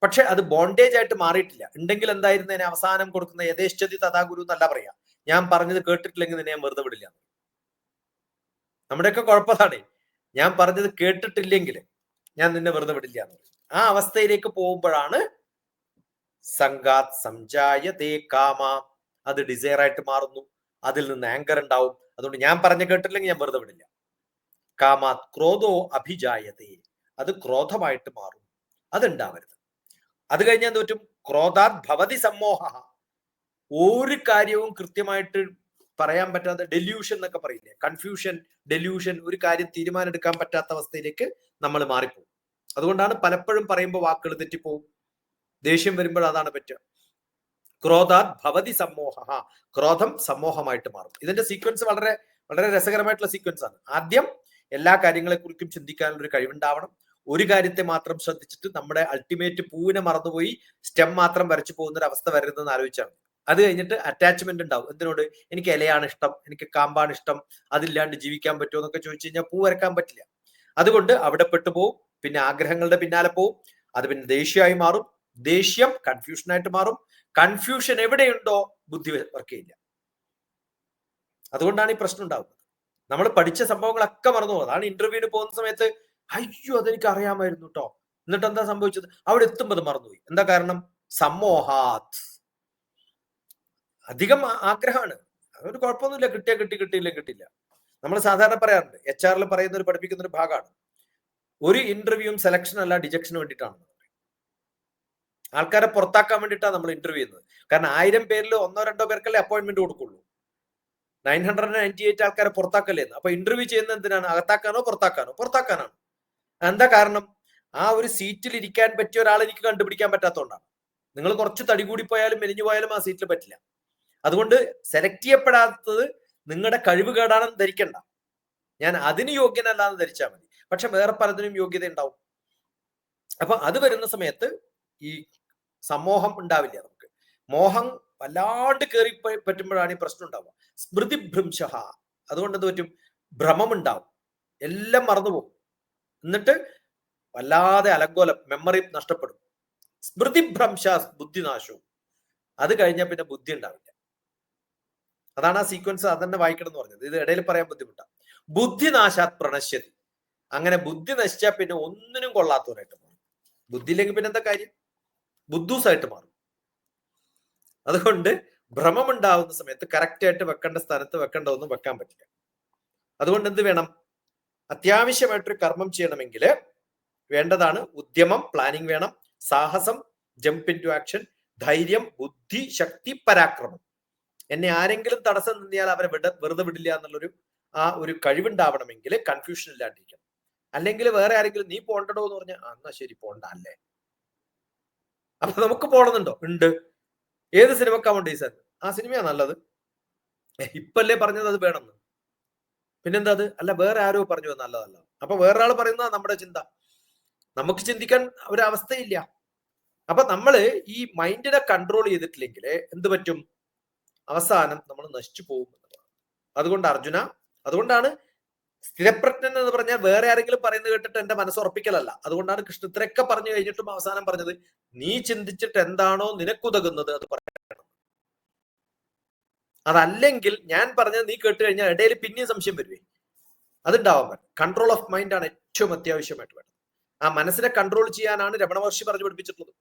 പക്ഷെ അത് ബോണ്ടേജ് ആയിട്ട് മാറിയിട്ടില്ല. ഉണ്ടെങ്കിൽ എന്തായിരുന്നു അവസാനം കൊടുക്കുന്ന യഥേശ്ചതി തഥാ ഗുരു എന്നല്ല പറയാ, ഞാൻ പറഞ്ഞത് കേട്ടിട്ടില്ലെങ്കിൽ നിന്നെ ഞാൻ വെറുതെ വിടില്ല. നമ്മുടെയൊക്കെ കുഴപ്പതാണ്, ഞാൻ പറഞ്ഞത് കേട്ടിട്ടില്ലെങ്കിൽ ഞാൻ നിന്നെ വെറുതെ വിടില്ല എന്ന് പറയും. ആ അവസ്ഥയിലേക്ക് പോകുമ്പോഴാണ് സംഘാത് സംജായതേ കാമ, അത് ഡിസയർ ആയിട്ട് മാറുന്നു. അതിൽ നിന്ന് ആങ്കർ ഉണ്ടാവും. അതുകൊണ്ട് ഞാൻ പറഞ്ഞ കേട്ടില്ലെങ്കിൽ ഞാൻ വെറുതെ വിടില്ല. കാമാത് ക്രോധോ അഭിജായതേ, അത് ക്രോധമായിട്ട് മാറും. അതുണ്ടാവരുത്. അത് കഴിഞ്ഞാൽ എന്ത് പറ്റും? ക്രോധാത് ഭവതി സമ്മോഹ, ഒരു കാര്യവും കൃത്യമായിട്ട് പറയാൻ പറ്റാത്ത ഡെല്യൂഷൻ എന്നൊക്കെ പറയില്ലേ, കൺഫ്യൂഷൻ, ഡെല്യൂഷൻ, ഒരു കാര്യം തീരുമാനം എടുക്കാൻ പറ്റാത്ത അവസ്ഥയിലേക്ക് നമ്മൾ മാറിപ്പോകും. അതുകൊണ്ടാണ് പലപ്പോഴും പറയുമ്പോൾ വാക്കുകൾ തെറ്റിപ്പോവും. ദേഷ്യം വരുമ്പോൾ അതാണ് പറ്റുക. ക്രോധാത് ഭവതി സമ്മോഹ, ക്രോധം സമ്മോഹമായിട്ട് മാറും. ഇതിന്റെ സീക്വൻസ് വളരെ വളരെ രസകരമായിട്ടുള്ള സീക്വൻസ് ആണ്. ആദ്യം എല്ലാ കാര്യങ്ങളെക്കുറിച്ചും ചിന്തിക്കാനുള്ള ഒരു കഴിവുണ്ടാവണം. ഒരു കാര്യത്തെ മാത്രം ശ്രദ്ധിച്ചിട്ട് നമ്മുടെ അൾട്ടിമേറ്റ് പൂവിനെ മറന്നുപോയി സ്റ്റെം മാത്രം വരച്ചു പോകുന്ന ഒരു അവസ്ഥ വരുന്നതെന്ന് ആലോചിച്ചാണ്. അത് കഴിഞ്ഞിട്ട് അറ്റാച്ച്മെന്റ് ഉണ്ടാവും. എന്തിനോട്? എനിക്ക് ഇലയാണ് ഇഷ്ടം, എനിക്ക് കാമ്പാണ് ഇഷ്ടം, അതില്ലാണ്ട് ജീവിക്കാൻ പറ്റുമോ എന്നൊക്കെ ചോദിച്ചു കഴിഞ്ഞാൽ പൂ വരക്കാൻ പറ്റില്ല. അതുകൊണ്ട് അവിടെ പെട്ടുപോകും. പിന്നെ ആഗ്രഹങ്ങളുടെ പിന്നാലെ പോവും. അത് പിന്നെ ദേഷ്യമായി മാറും. ദേഷ്യം കൺഫ്യൂഷനായിട്ട് മാറും. കൺഫ്യൂഷൻ എവിടെയുണ്ടോ ബുദ്ധി വർക്ക് ചെയ്യില്ല. അതുകൊണ്ടാണ് ഈ പ്രശ്നം ഉണ്ടാവുന്നത്. നമ്മൾ പഠിച്ച സംഭവങ്ങളൊക്കെ മറന്നു പോകും. അതാണ് ഇന്റർവ്യൂവിന് പോകുന്ന സമയത്ത് അയ്യോ അതെനിക്ക് അറിയാമായിരുന്നു കേട്ടോ, എന്നിട്ട് എന്താ സംഭവിച്ചത്? അവിടെ എത്തുമ്പോൾ അത് മറന്നുപോയി. എന്താ കാരണം? സമ്മോഹാത്, അധികം ആഗ്രഹമാണ്. അതൊരു കുഴപ്പമൊന്നുമില്ല, കിട്ടിയാ കിട്ടി, കിട്ടിയില്ല കിട്ടില്ല. നമ്മൾ സാധാരണ പറയാറുണ്ട്, HR പറയുന്ന ഒരു പഠിപ്പിക്കുന്ന ഒരു ഭാഗമാണ്, ഒരു ഇന്റർവ്യൂവും സെലക്ഷൻ അല്ല ഡിജക്ഷന് വേണ്ടിയിട്ടാണ്. ആൾക്കാരെ പുറത്താക്കാൻ വേണ്ടിയിട്ടാണ് നമ്മൾ ഇന്റർവ്യൂ ചെയ്യുന്നത്. കാരണം 1000 പേരിൽ 1-2 പേർക്കല്ലേ അപ്പോയിന്റ്മെന്റ് കൊടുക്കുള്ളൂ. 998 ആൾക്കാരെ പുറത്താക്കല്ലേ. അപ്പൊ ഇന്റർവ്യൂ ചെയ്യുന്നത് എന്തിനാണ്? അകത്താക്കാനോ പുറത്താക്കാനോ? പുറത്താക്കാനാണ്. എന്താ കാരണം? ആ ഒരു സീറ്റിൽ ഇരിക്കാൻ പറ്റിയ ഒരാളെ എനിക്ക് കണ്ടുപിടിക്കാൻ പറ്റാത്തതുകൊണ്ടാണ്. നിങ്ങൾ കുറച്ച് തടി കൂടി പോയാലും മെലിഞ്ഞു പോയാലും ആ സീറ്റിൽ പറ്റില്ല. അതുകൊണ്ട് സെലക്ട് ചെയ്യപ്പെടാത്തത് നിങ്ങളുടെ കഴിവ് കേടാണെന്ന് ധരിക്കണ്ട. ഞാൻ അതിന് യോഗ്യനല്ലാന്ന് ധരിച്ചാൽ മതി. പക്ഷെ വേറെ പലതിനും യോഗ്യത ഉണ്ടാവും. അപ്പൊ അത് വരുന്ന സമയത്ത് ഈ സമോഹം ഉണ്ടാവില്ല. നമുക്ക് മോഹം വല്ലാണ്ട് കയറി പറ്റുമ്പോഴാണ് ഈ പ്രശ്നം ഉണ്ടാവുക. സ്മൃതിഭ്രംശ, അതുകൊണ്ട് എന്ത് പറ്റും? ഭ്രമം ഉണ്ടാവും, എല്ലാം മറന്നുപോകും. എന്നിട്ട് വല്ലാതെ അലങ്കോലം, മെമ്മറി നഷ്ടപ്പെടും. സ്മൃതിഭ്രംശ ബുദ്ധിനാശവും. അത് കഴിഞ്ഞാൽ പിന്നെ ബുദ്ധി ഉണ്ടാവില്ല. അതാണ് ആ സീക്വൻസ്. അതന്നെ വായിക്കണം എന്ന് പറഞ്ഞത്. ഇത് ഇടയിൽ പറയാൻ ബുദ്ധിമുട്ടാണ്. ബുദ്ധിനാശാത് പ്രണശ്യതി. അങ്ങനെ ബുദ്ധി നശിച്ചാൽ പിന്നെ ഒന്നിനും കൊള്ളാത്തവരായിട്ട് മാറും. ബുദ്ധി ഇല്ലെങ്കിൽ പിന്നെ എന്താ കാര്യം? ബുദ്ധൂസായിട്ട് മാറും. അതുകൊണ്ട് ഭ്രമമുണ്ടാവുന്ന സമയത്ത് കറക്റ്റ് ആയിട്ട് വെക്കേണ്ട സ്ഥലത്ത് വെക്കേണ്ട ഒന്നും വെക്കാൻ പറ്റില്ല. അതുകൊണ്ട് എന്ത് വേണം? അത്യാവശ്യമായിട്ടൊരു കർമ്മം ചെയ്യണമെങ്കിൽ വേണ്ടതാണ് ഉദ്യമം, പ്ലാനിങ് വേണം, സാഹസം, ജമ്പ് ഇൻ ടു ആക്ഷൻ, ധൈര്യം, ബുദ്ധി, ശക്തി, പരാക്രമം. എന്നെ ആരെങ്കിലും തടസ്സം നിന്നിയാൽ അവരെ വെറുതെ വിടില്ല എന്നുള്ളൊരു ഒരു കഴിവുണ്ടാവണമെങ്കിൽ കൺഫ്യൂഷൻ ഇല്ലാണ്ടിരിക്കണം. അല്ലെങ്കിൽ വേറെ ആരെങ്കിലും നീ പോണ്ടടോ എന്ന് പറഞ്ഞാൽ എന്നാ ശരി പോണ്ട അല്ലേ. അപ്പൊ നമുക്ക് പോണമെന്നുണ്ടോ? ഉണ്ട്. ഏത് സിനിമക്കാ വേണ്ടി സാർ? ആ സിനിമയാ നല്ലത്, ഇപ്പല്ലേ പറഞ്ഞത് അത് വേണമെന്ന്. പിന്നെന്താ അത്? അല്ല വേറെ ആരോ പറഞ്ഞു നല്ലതല്ല. അപ്പൊ വേറൊരാൾ പറയുന്നതാ നമ്മുടെ ചിന്ത. നമുക്ക് ചിന്തിക്കാൻ ഒരവസ്ഥയില്ല. അപ്പൊ നമ്മള് ഈ മൈൻഡിനെ കൺട്രോൾ ചെയ്തിട്ടില്ലെങ്കിൽ എന്ത് പറ്റും? അവസാനം നമ്മൾ നശിച്ചു പോകും. അതുകൊണ്ട് അർജുന, അതുകൊണ്ടാണ് സ്ഥിരപ്രജ്ഞൻ എന്ന് പറഞ്ഞാൽ വേറെ ആരെങ്കിലും പറയുന്നത് കേട്ടിട്ട് എന്റെ മനസ്സ് ഉറപ്പിക്കലല്ല. അതുകൊണ്ടാണ് കൃഷ്ണ ഇത്രയൊക്കെ പറഞ്ഞു കഴിഞ്ഞിട്ടും അവസാനം പറഞ്ഞത് നീ ചിന്തിച്ചിട്ട് എന്താണോ നിനക്കുതകുന്നത് അത് പറയണം. അതല്ലെങ്കിൽ ഞാൻ പറഞ്ഞത് നീ കേട്ട് കഴിഞ്ഞാൽ ഇടയിൽ പിന്നെയും സംശയം വരുവേ. അതുണ്ടാവാൻ പറ്റും. കൺട്രോൾ ഓഫ് മൈൻഡ് ആണ് ഏറ്റവും അത്യാവശ്യമായിട്ട് വേണ്ടത്. ആ മനസ്സിനെ കൺട്രോൾ ചെയ്യാനാണ് രമണ മഹർഷി പറഞ്ഞു പഠിപ്പിച്ചിട്ടുള്ളത്.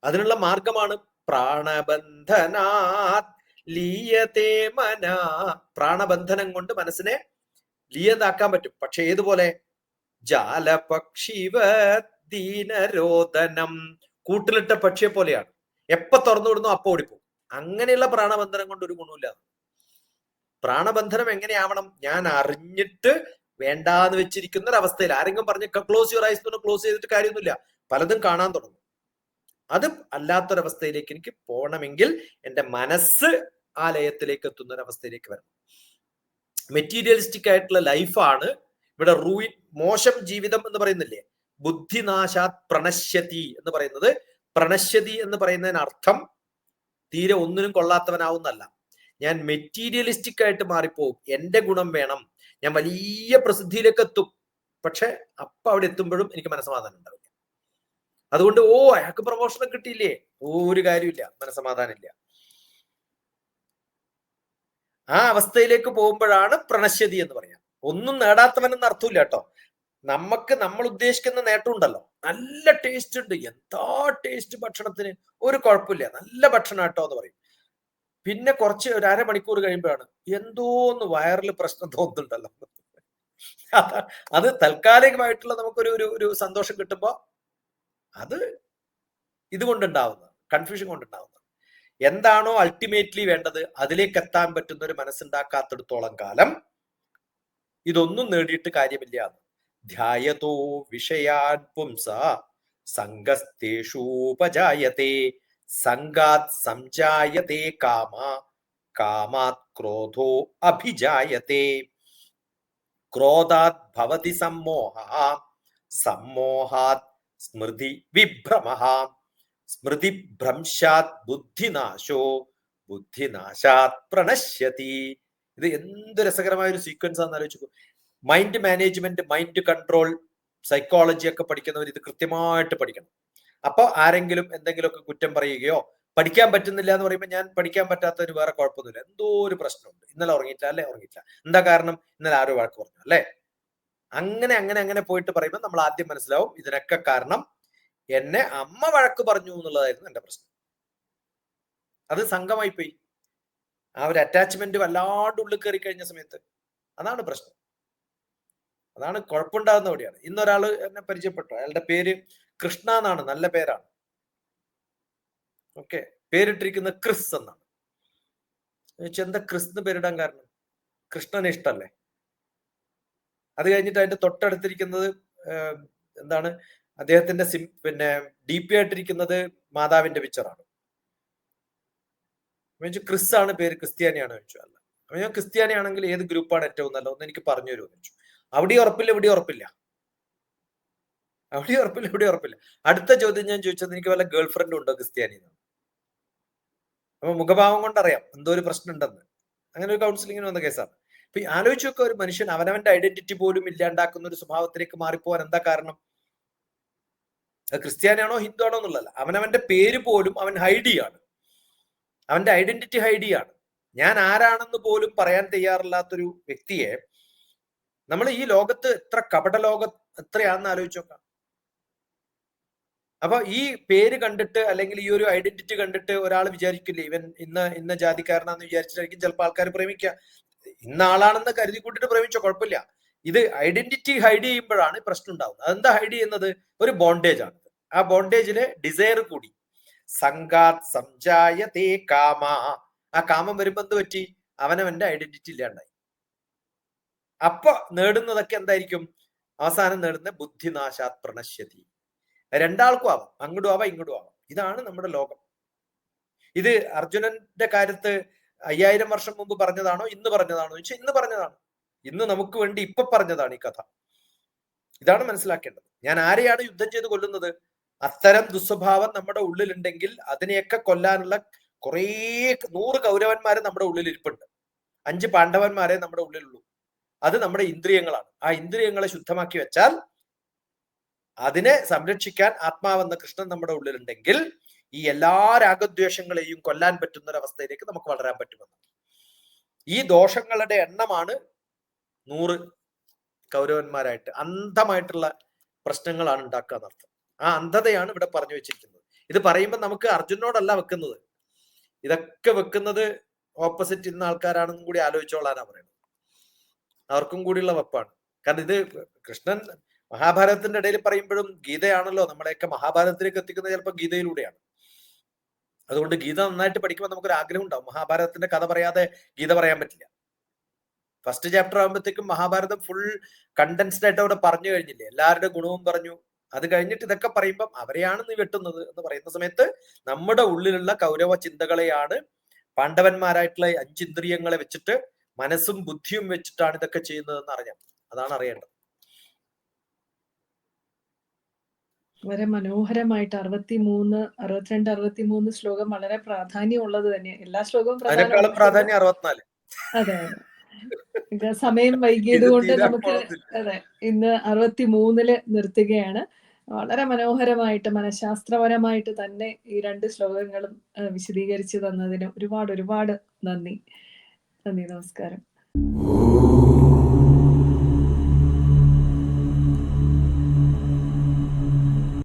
അതിനുള്ള മാർഗമാണ് പ്രാണബന്ധനാത് ലീയതേ മന. പ്രാണബന്ധനം കൊണ്ട് മനസ്സിനെ ലീയതാക്കാൻ പറ്റും. പക്ഷെ ഏതുപോലെ? ജാലപക്ഷിവ ദീനരോധനം. കൂട്ടിലിട്ട പക്ഷിയെ പോലെയാണ്. എപ്പോ തുറന്നു വിടുന്നു അപ്പൊ ഓടിപ്പോകും. അങ്ങനെയുള്ള പ്രാണബന്ധനം കൊണ്ട് ഒരു ഗുണമില്ല. പ്രാണബന്ധനം എങ്ങനെയാവണം? ഞാൻ അറിഞ്ഞിട്ട് വേണ്ടാന്ന് വെച്ചിരിക്കുന്ന ഒരു അവസ്ഥയിൽ ആരെങ്കിലും പറഞ്ഞ് ക്ലോസ് യുവർ ഐസ് എന്ന് ക്ലോസ് ചെയ്തിട്ട് കാര്യമൊന്നുമില്ല. പലതും കാണാൻ തുടങ്ങും. അത് അല്ലാത്തൊരവസ്ഥയിലേക്ക് എനിക്ക് പോകണമെങ്കിൽ എന്റെ മനസ്സ് ആ ലയത്തിലേക്ക് എത്തുന്ന ഒരു അവസ്ഥയിലേക്ക് വരണം. മെറ്റീരിയലിസ്റ്റിക് ആയിട്ടുള്ള ലൈഫാണ് ഇവിടെ റൂയിൻ, മോശം ജീവിതം എന്ന് പറയുന്നില്ലേ? ബുദ്ധിനാശാത് പ്രണശ്യതി എന്ന് പറയുന്നത്, പ്രണശ്യതി എന്ന് പറയുന്നതിന് അർത്ഥം തീരെ ഒന്നിനും കൊള്ളാത്തവനാവുന്നല്ല. ഞാൻ മെറ്റീരിയലിസ്റ്റിക് ആയിട്ട് മാറിപ്പോകും. എന്റെ ഗുണം വേണം, ഞാൻ വലിയ പ്രസിദ്ധിയിലേക്ക് എത്തും. പക്ഷെ അപ്പൊ അവിടെ എത്തുമ്പോഴും എനിക്ക് മനസ്സമാധാനം ഉണ്ടാവില്ല. അതുകൊണ്ട് അയാൾക്ക് പ്രമോഷൻ കിട്ടിയില്ലേ, ഒരു കാര്യമില്ല, മനസ്സമാധാനം ഇല്ല. ആ അവസ്ഥയിലേക്ക് പോകുമ്പോഴാണ് പ്രണശ്യതി എന്ന് പറയാം. ഒന്നും നേടാത്തവനെന്ന് അർത്ഥമില്ല കേട്ടോ. നമ്മൾ ഉദ്ദേശിക്കുന്ന നേട്ടം ഉണ്ടല്ലോ, നല്ല ടേസ്റ്റ് ഉണ്ട്, എന്താ ടേസ്റ്റ് ഭക്ഷണത്തിന്, ഒരു കുഴപ്പമില്ല, നല്ല ഭക്ഷണം കേട്ടോ എന്ന് പറയും. പിന്നെ കുറച്ച് ഒരു അരമണിക്കൂർ കഴിയുമ്പോഴാണ് എന്തോന്ന് വയറിൽ പ്രശ്നം തോന്നുന്നുണ്ടല്ലോ. അത് താൽക്കാലികമായിട്ടുള്ള നമുക്കൊരു ഒരു സന്തോഷം കിട്ടുമ്പോ അത് ഇതുകൊണ്ടുണ്ടാവുന്ന കൺഫ്യൂഷൻ കൊണ്ടുണ്ടാവുന്ന. എന്താണോ അൾട്ടിമേറ്റ്ലി വേണ്ടത് അതിലേക്ക് എത്താൻ പറ്റുന്ന ഒരു മനസ്സുണ്ടാക്കാത്തിടത്തോളം കാലം ഇതൊന്നും നേടിയിട്ട് കാര്യമില്ല. ധ്യായതോ വിഷയാൻ പുംസ സംഗസ്തേഷൂപജായത്തെ സംഗാത് സംജായത്തെ കാമ കാമാത് ക്രോധോ അഭിജായത്തെ ക്രോധാത് ഭവതി സമ്മോഹ സമ്മോഹാത് സ്മൃതി വിഭ്രമഃ സ്മൃതി ഭ്രംശാത് ബുദ്ധിനാശോ ബുദ്ധിനാശാത് പ്രണശ്യതി. ഇത് എന്ത് രസകരമായ ഒരു സീക്വൻസ് ആണെന്ന് ആലോചിച്ചു. Mind management, mind control, psychology ഒക്കെ പഠിക്കുന്നവർ ഇത് കൃത്യമായിട്ട് പഠിക്കണം. അപ്പൊ ആരെങ്കിലും എന്തെങ്കിലുമൊക്കെ കുറ്റം പറയുകയോ പഠിക്കാൻ പറ്റുന്നില്ല എന്ന് പറയുമ്പോൾ ഞാൻ പഠിക്കാൻ പറ്റാത്തതിന് വേറെ കുഴപ്പമൊന്നുമില്ല, എന്തോ ഒരു പ്രശ്നമുണ്ട്, ഇന്നലെ ഉറങ്ങിയിട്ടില്ല അല്ലെ, ഉറങ്ങിയിട്ടില്ല, എന്താ കാരണം, ഇന്നലെ ആരോ വഴക്ക് പറഞ്ഞു അല്ലെ. അങ്ങനെ അങ്ങനെ അങ്ങനെ പോയിട്ട് പറയുമ്പോൾ നമ്മൾ ആദ്യം മനസ്സിലാവും ഇതിനൊക്കെ കാരണം എന്നെ അമ്മ വഴക്ക് പറഞ്ഞു എന്നുള്ളതായിരുന്നു എന്റെ പ്രശ്നം. അത് സംഘമായി പോയി. ആ ഒരു അറ്റാച്ച്മെന്റ് വല്ലാണ്ട് ഉള്ളിൽ കയറി കഴിഞ്ഞ സമയത്ത് അതാണ് പ്രശ്നം, അതാണ് കുഴപ്പമുണ്ടാകുന്ന അവിടെയാണ്. ഇന്നൊരാള് എന്നെ പരിചയപ്പെട്ടു, അയാളുടെ പേര് കൃഷ്ണ എന്നാണ്, നല്ല പേരാണ്. ഓക്കെ, പേരിട്ടിരിക്കുന്നത് ക്രിസ് എന്നാണ്. എന്താ ക്രിസ് പേരിടാൻ കാരണം? കൃഷ്ണനെ ഇഷ്ടല്ലേ? അത് കഴിഞ്ഞിട്ട് അതിന്റെ തൊട്ടടുത്തിരിക്കുന്നത് എന്താണ്, അദ്ദേഹത്തിന്റെ പിന്നെ DP ആയിട്ടിരിക്കുന്നത് മാതാവിന്റെ പിക്ചറാണ്. ക്രിസ് ആണ് പേര്, ക്രിസ്ത്യാനിയാണ് ചോദിച്ചു. അല്ല, ഞാൻ ക്രിസ്ത്യാനി ആണെങ്കിൽ ഏത് ഗ്രൂപ്പാണ് ഏറ്റവും നല്ല ഒന്ന് എനിക്ക് പറഞ്ഞു തരുമോ എന്ന് ചോദിച്ചു. അവിടെ ഉറപ്പില്ല, ഇവിടെ ഉറപ്പില്ല, അവിടെ ഉറപ്പില്ല, ഇവിടെ ഉറപ്പില്ല. അടുത്ത ചോദ്യം ഞാൻ ചോദിച്ചത് എനിക്ക് വല്ല ഗേൾ ഫ്രണ്ടും ഉണ്ടോ ക്രിസ്ത്യാനി എന്നാണ്. അപ്പൊ മുഖഭാവം കൊണ്ടറിയാം എന്തോ ഒരു പ്രശ്നം ഉണ്ടെന്ന്. അങ്ങനെ ഒരു കൗൺസിലിങ്ങിന് വന്ന കേസാണ്. അപ്പൊ ആലോചിച്ച് നോക്കുക, ഒരു മനുഷ്യൻ അവനവന്റെ ഐഡന്റിറ്റി പോലും ഇല്ലാണ്ടാക്കുന്ന ഒരു സ്വഭാവത്തിലേക്ക് മാറിപ്പോവാൻ എന്താ കാരണം? ക്രിസ്ത്യാനിയാണോ ഹിന്ദു ആണോ എന്നുള്ളതല്ല, അവനവന്റെ പേര് പോലും അവൻ ഹൈഡ് ചെയ്യാണ്, അവന്റെ ഐഡന്റിറ്റി ഹൈഡ് ചെയ്യാണ്. ഞാൻ ആരാണെന്ന് പോലും പറയാൻ തയ്യാറില്ലാത്തൊരു വ്യക്തിയെ നമ്മൾ ഈ ലോകത്ത് എത്ര കപട ലോകം എത്രയാണെന്ന് ആലോചിച്ച് നോക്കാം. അപ്പൊ ഈ പേര് കണ്ടിട്ട് അല്ലെങ്കിൽ ഈ ഒരു ഐഡന്റിറ്റി കണ്ടിട്ട് ഒരാൾ വിചാരിക്കില്ലേ ഇവൻ ഇന്ന ജാതിക്കാരനാന്ന് വിചാരിച്ചിട്ടായിരിക്കും ചിലപ്പോൾ ആൾക്കാർ പ്രേമിക്കുക. ഇന്ന ആളാണെന്ന് കരുതി കൂട്ടിട്ട് പ്രേമിച്ചോ, കുഴപ്പമില്ല. ഇത് ഐഡന്റിറ്റി ഹൈഡ് ചെയ്യുമ്പോഴാണ് പ്രശ്നം ഉണ്ടാവുന്നത്. അതെന്താ ഹൈഡ് ചെയ്യുന്നത്? ഒരു ബോണ്ടേജ് ആണ്. ആ ബോണ്ടേജില് ഡിസയർ കൂടി. സംഘാത് സംജായതേ കാമ. ആ കാമം വരുമ്പോ എന്ത് പറ്റി? അവനവന്റെ ഐഡന്റിറ്റി ഇല്ലാണ്ടായി. അപ്പൊ നേടുന്നതൊക്കെ എന്തായിരിക്കും? അവസാനം നേടുന്ന ബുദ്ധിനാശാത് പ്രണശ്യതി. രണ്ടാൾക്കും ആവാം, അങ്ങോട്ടും ആവാം ഇങ്ങോട്ടും ആവാം. ഇതാണ് നമ്മുടെ ലോകം. ഇത് അർജുനന്റെ കാര്യത്ത് 5000 വർഷം മുമ്പ് പറഞ്ഞതാണോ ഇന്ന് പറഞ്ഞതാണോ ചോദിച്ചാൽ ഇന്ന് പറഞ്ഞതാണ്. ഇന്ന് നമുക്ക് വേണ്ടി ഇപ്പൊ പറഞ്ഞതാണ് ഈ കഥ. ഇതാണ് മനസ്സിലാക്കേണ്ടത്. ഞാൻ ആരെയാണ് യുദ്ധം ചെയ്ത് കൊല്ലുന്നത്? അത്തരം ദുസ്വഭാവം നമ്മുടെ ഉള്ളിലുണ്ടെങ്കിൽ അതിനെയൊക്കെ കൊല്ലാനുള്ള കുറേ 100 കൗരവന്മാരെ നമ്മുടെ ഉള്ളിൽ ഇരിപ്പുണ്ട്. 5 പാണ്ഡവന്മാരെ നമ്മുടെ ഉള്ളിലുള്ളൂ. അത് നമ്മുടെ ഇന്ദ്രിയങ്ങളാണ്. ആ ഇന്ദ്രിയങ്ങളെ ശുദ്ധമാക്കി വെച്ചാൽ, അതിനെ സംരക്ഷിക്കാൻ ആത്മാവെന്ന കൃഷ്ണൻ നമ്മുടെ ഉള്ളിലുണ്ടെങ്കിൽ ഈ എല്ലാ രാഗദ്വേഷങ്ങളെയും കൊല്ലാൻ പറ്റുന്ന ഒരു അവസ്ഥയിലേക്ക് നമുക്ക് വളരാൻ പറ്റുമെന്ന്. ഈ ദോഷങ്ങളുടെ എണ്ണമാണ് 100 കൗരവന്മാരായിട്ട് അന്ധമായിട്ടുള്ള പ്രശ്നങ്ങളാണ് ഉണ്ടാക്കുക എന്നർത്ഥം. ആ അന്ധതയാണ് ഇവിടെ പറഞ്ഞു വെച്ചിരിക്കുന്നത്. ഇത് പറയുമ്പോൾ നമുക്ക് അർജുനോടല്ല വെക്കുന്നത്, ഇതൊക്കെ വെക്കുന്നത് ഓപ്പോസിറ്റ് ഇന്ന ആൾക്കാരാണെന്നും കൂടി ആലോചിച്ചോളാനാ പറയുന്നത്. അവർക്കും കൂടിയുള്ള വെപ്പാണ്. കാരണം ഇത് കൃഷ്ണൻ മഹാഭാരതത്തിന്റെ ഇടയിൽ പറയുമ്പോഴും ഗീതയാണല്ലോ നമ്മളെയൊക്കെ മഹാഭാരതത്തിലേക്ക് എത്തിക്കുന്നത്, ചിലപ്പോൾ ഗീതയിലൂടെയാണ്. അതുകൊണ്ട് ഗീത നന്നായിട്ട് പഠിക്കുമ്പോൾ നമുക്കൊരു ആഗ്രഹം ഉണ്ടാവും. മഹാഭാരതത്തിന്റെ കഥ പറയാതെ ഗീത പറയാൻ പറ്റില്ല. ഫസ്റ്റ് ചാപ്റ്റർ ആകുമ്പോഴത്തേക്കും മഹാഭാരതം ഫുൾ കണ്ടൻസ്ഡ് ആയിട്ട് അവിടെ പറഞ്ഞു കഴിഞ്ഞില്ലേ, എല്ലാവരുടെ ഗുണവും പറഞ്ഞു. അത് കഴിഞ്ഞിട്ട് ഇതൊക്കെ പറയുമ്പം അവരെയാണ് നീ വെട്ടുന്നത് എന്ന് പറയുന്ന സമയത്ത് നമ്മുടെ ഉള്ളിലുള്ള കൗരവ ചിന്തകളെയാണ് പാണ്ഡവന്മാരായിട്ടുള്ള 5 ഇന്ദ്രിയങ്ങളെ വെച്ചിട്ട് മനസ്സും ബുദ്ധിയും വെച്ചിട്ടാണ് ഇതൊക്കെ ചെയ്യുന്നതെന്ന് അറിയാം. അതാണ് അറിയേണ്ടത്. വളരെ മനോഹരമായിട്ട് 63, 62, 63 ശ്ലോകം വളരെ പ്രാധാന്യമുള്ളത് തന്നെ. എല്ലാ ശ്ലോകവും പ്രാധാന്യം 64. അതെ. സമയം വൈകിയത് കൊണ്ട് നമുക്ക് അതെ ഇന്ന് 63 നിർത്തുകയാണ്. വളരെ മനോഹരമായിട്ട് മനഃശാസ്ത്രപരമായിട്ട് തന്നെ ഈ 2 ശ്ലോകങ്ങളും വിശദീകരിച്ചു തന്നതിന് ഒരുപാട് നന്ദി. നമസ്കാരം.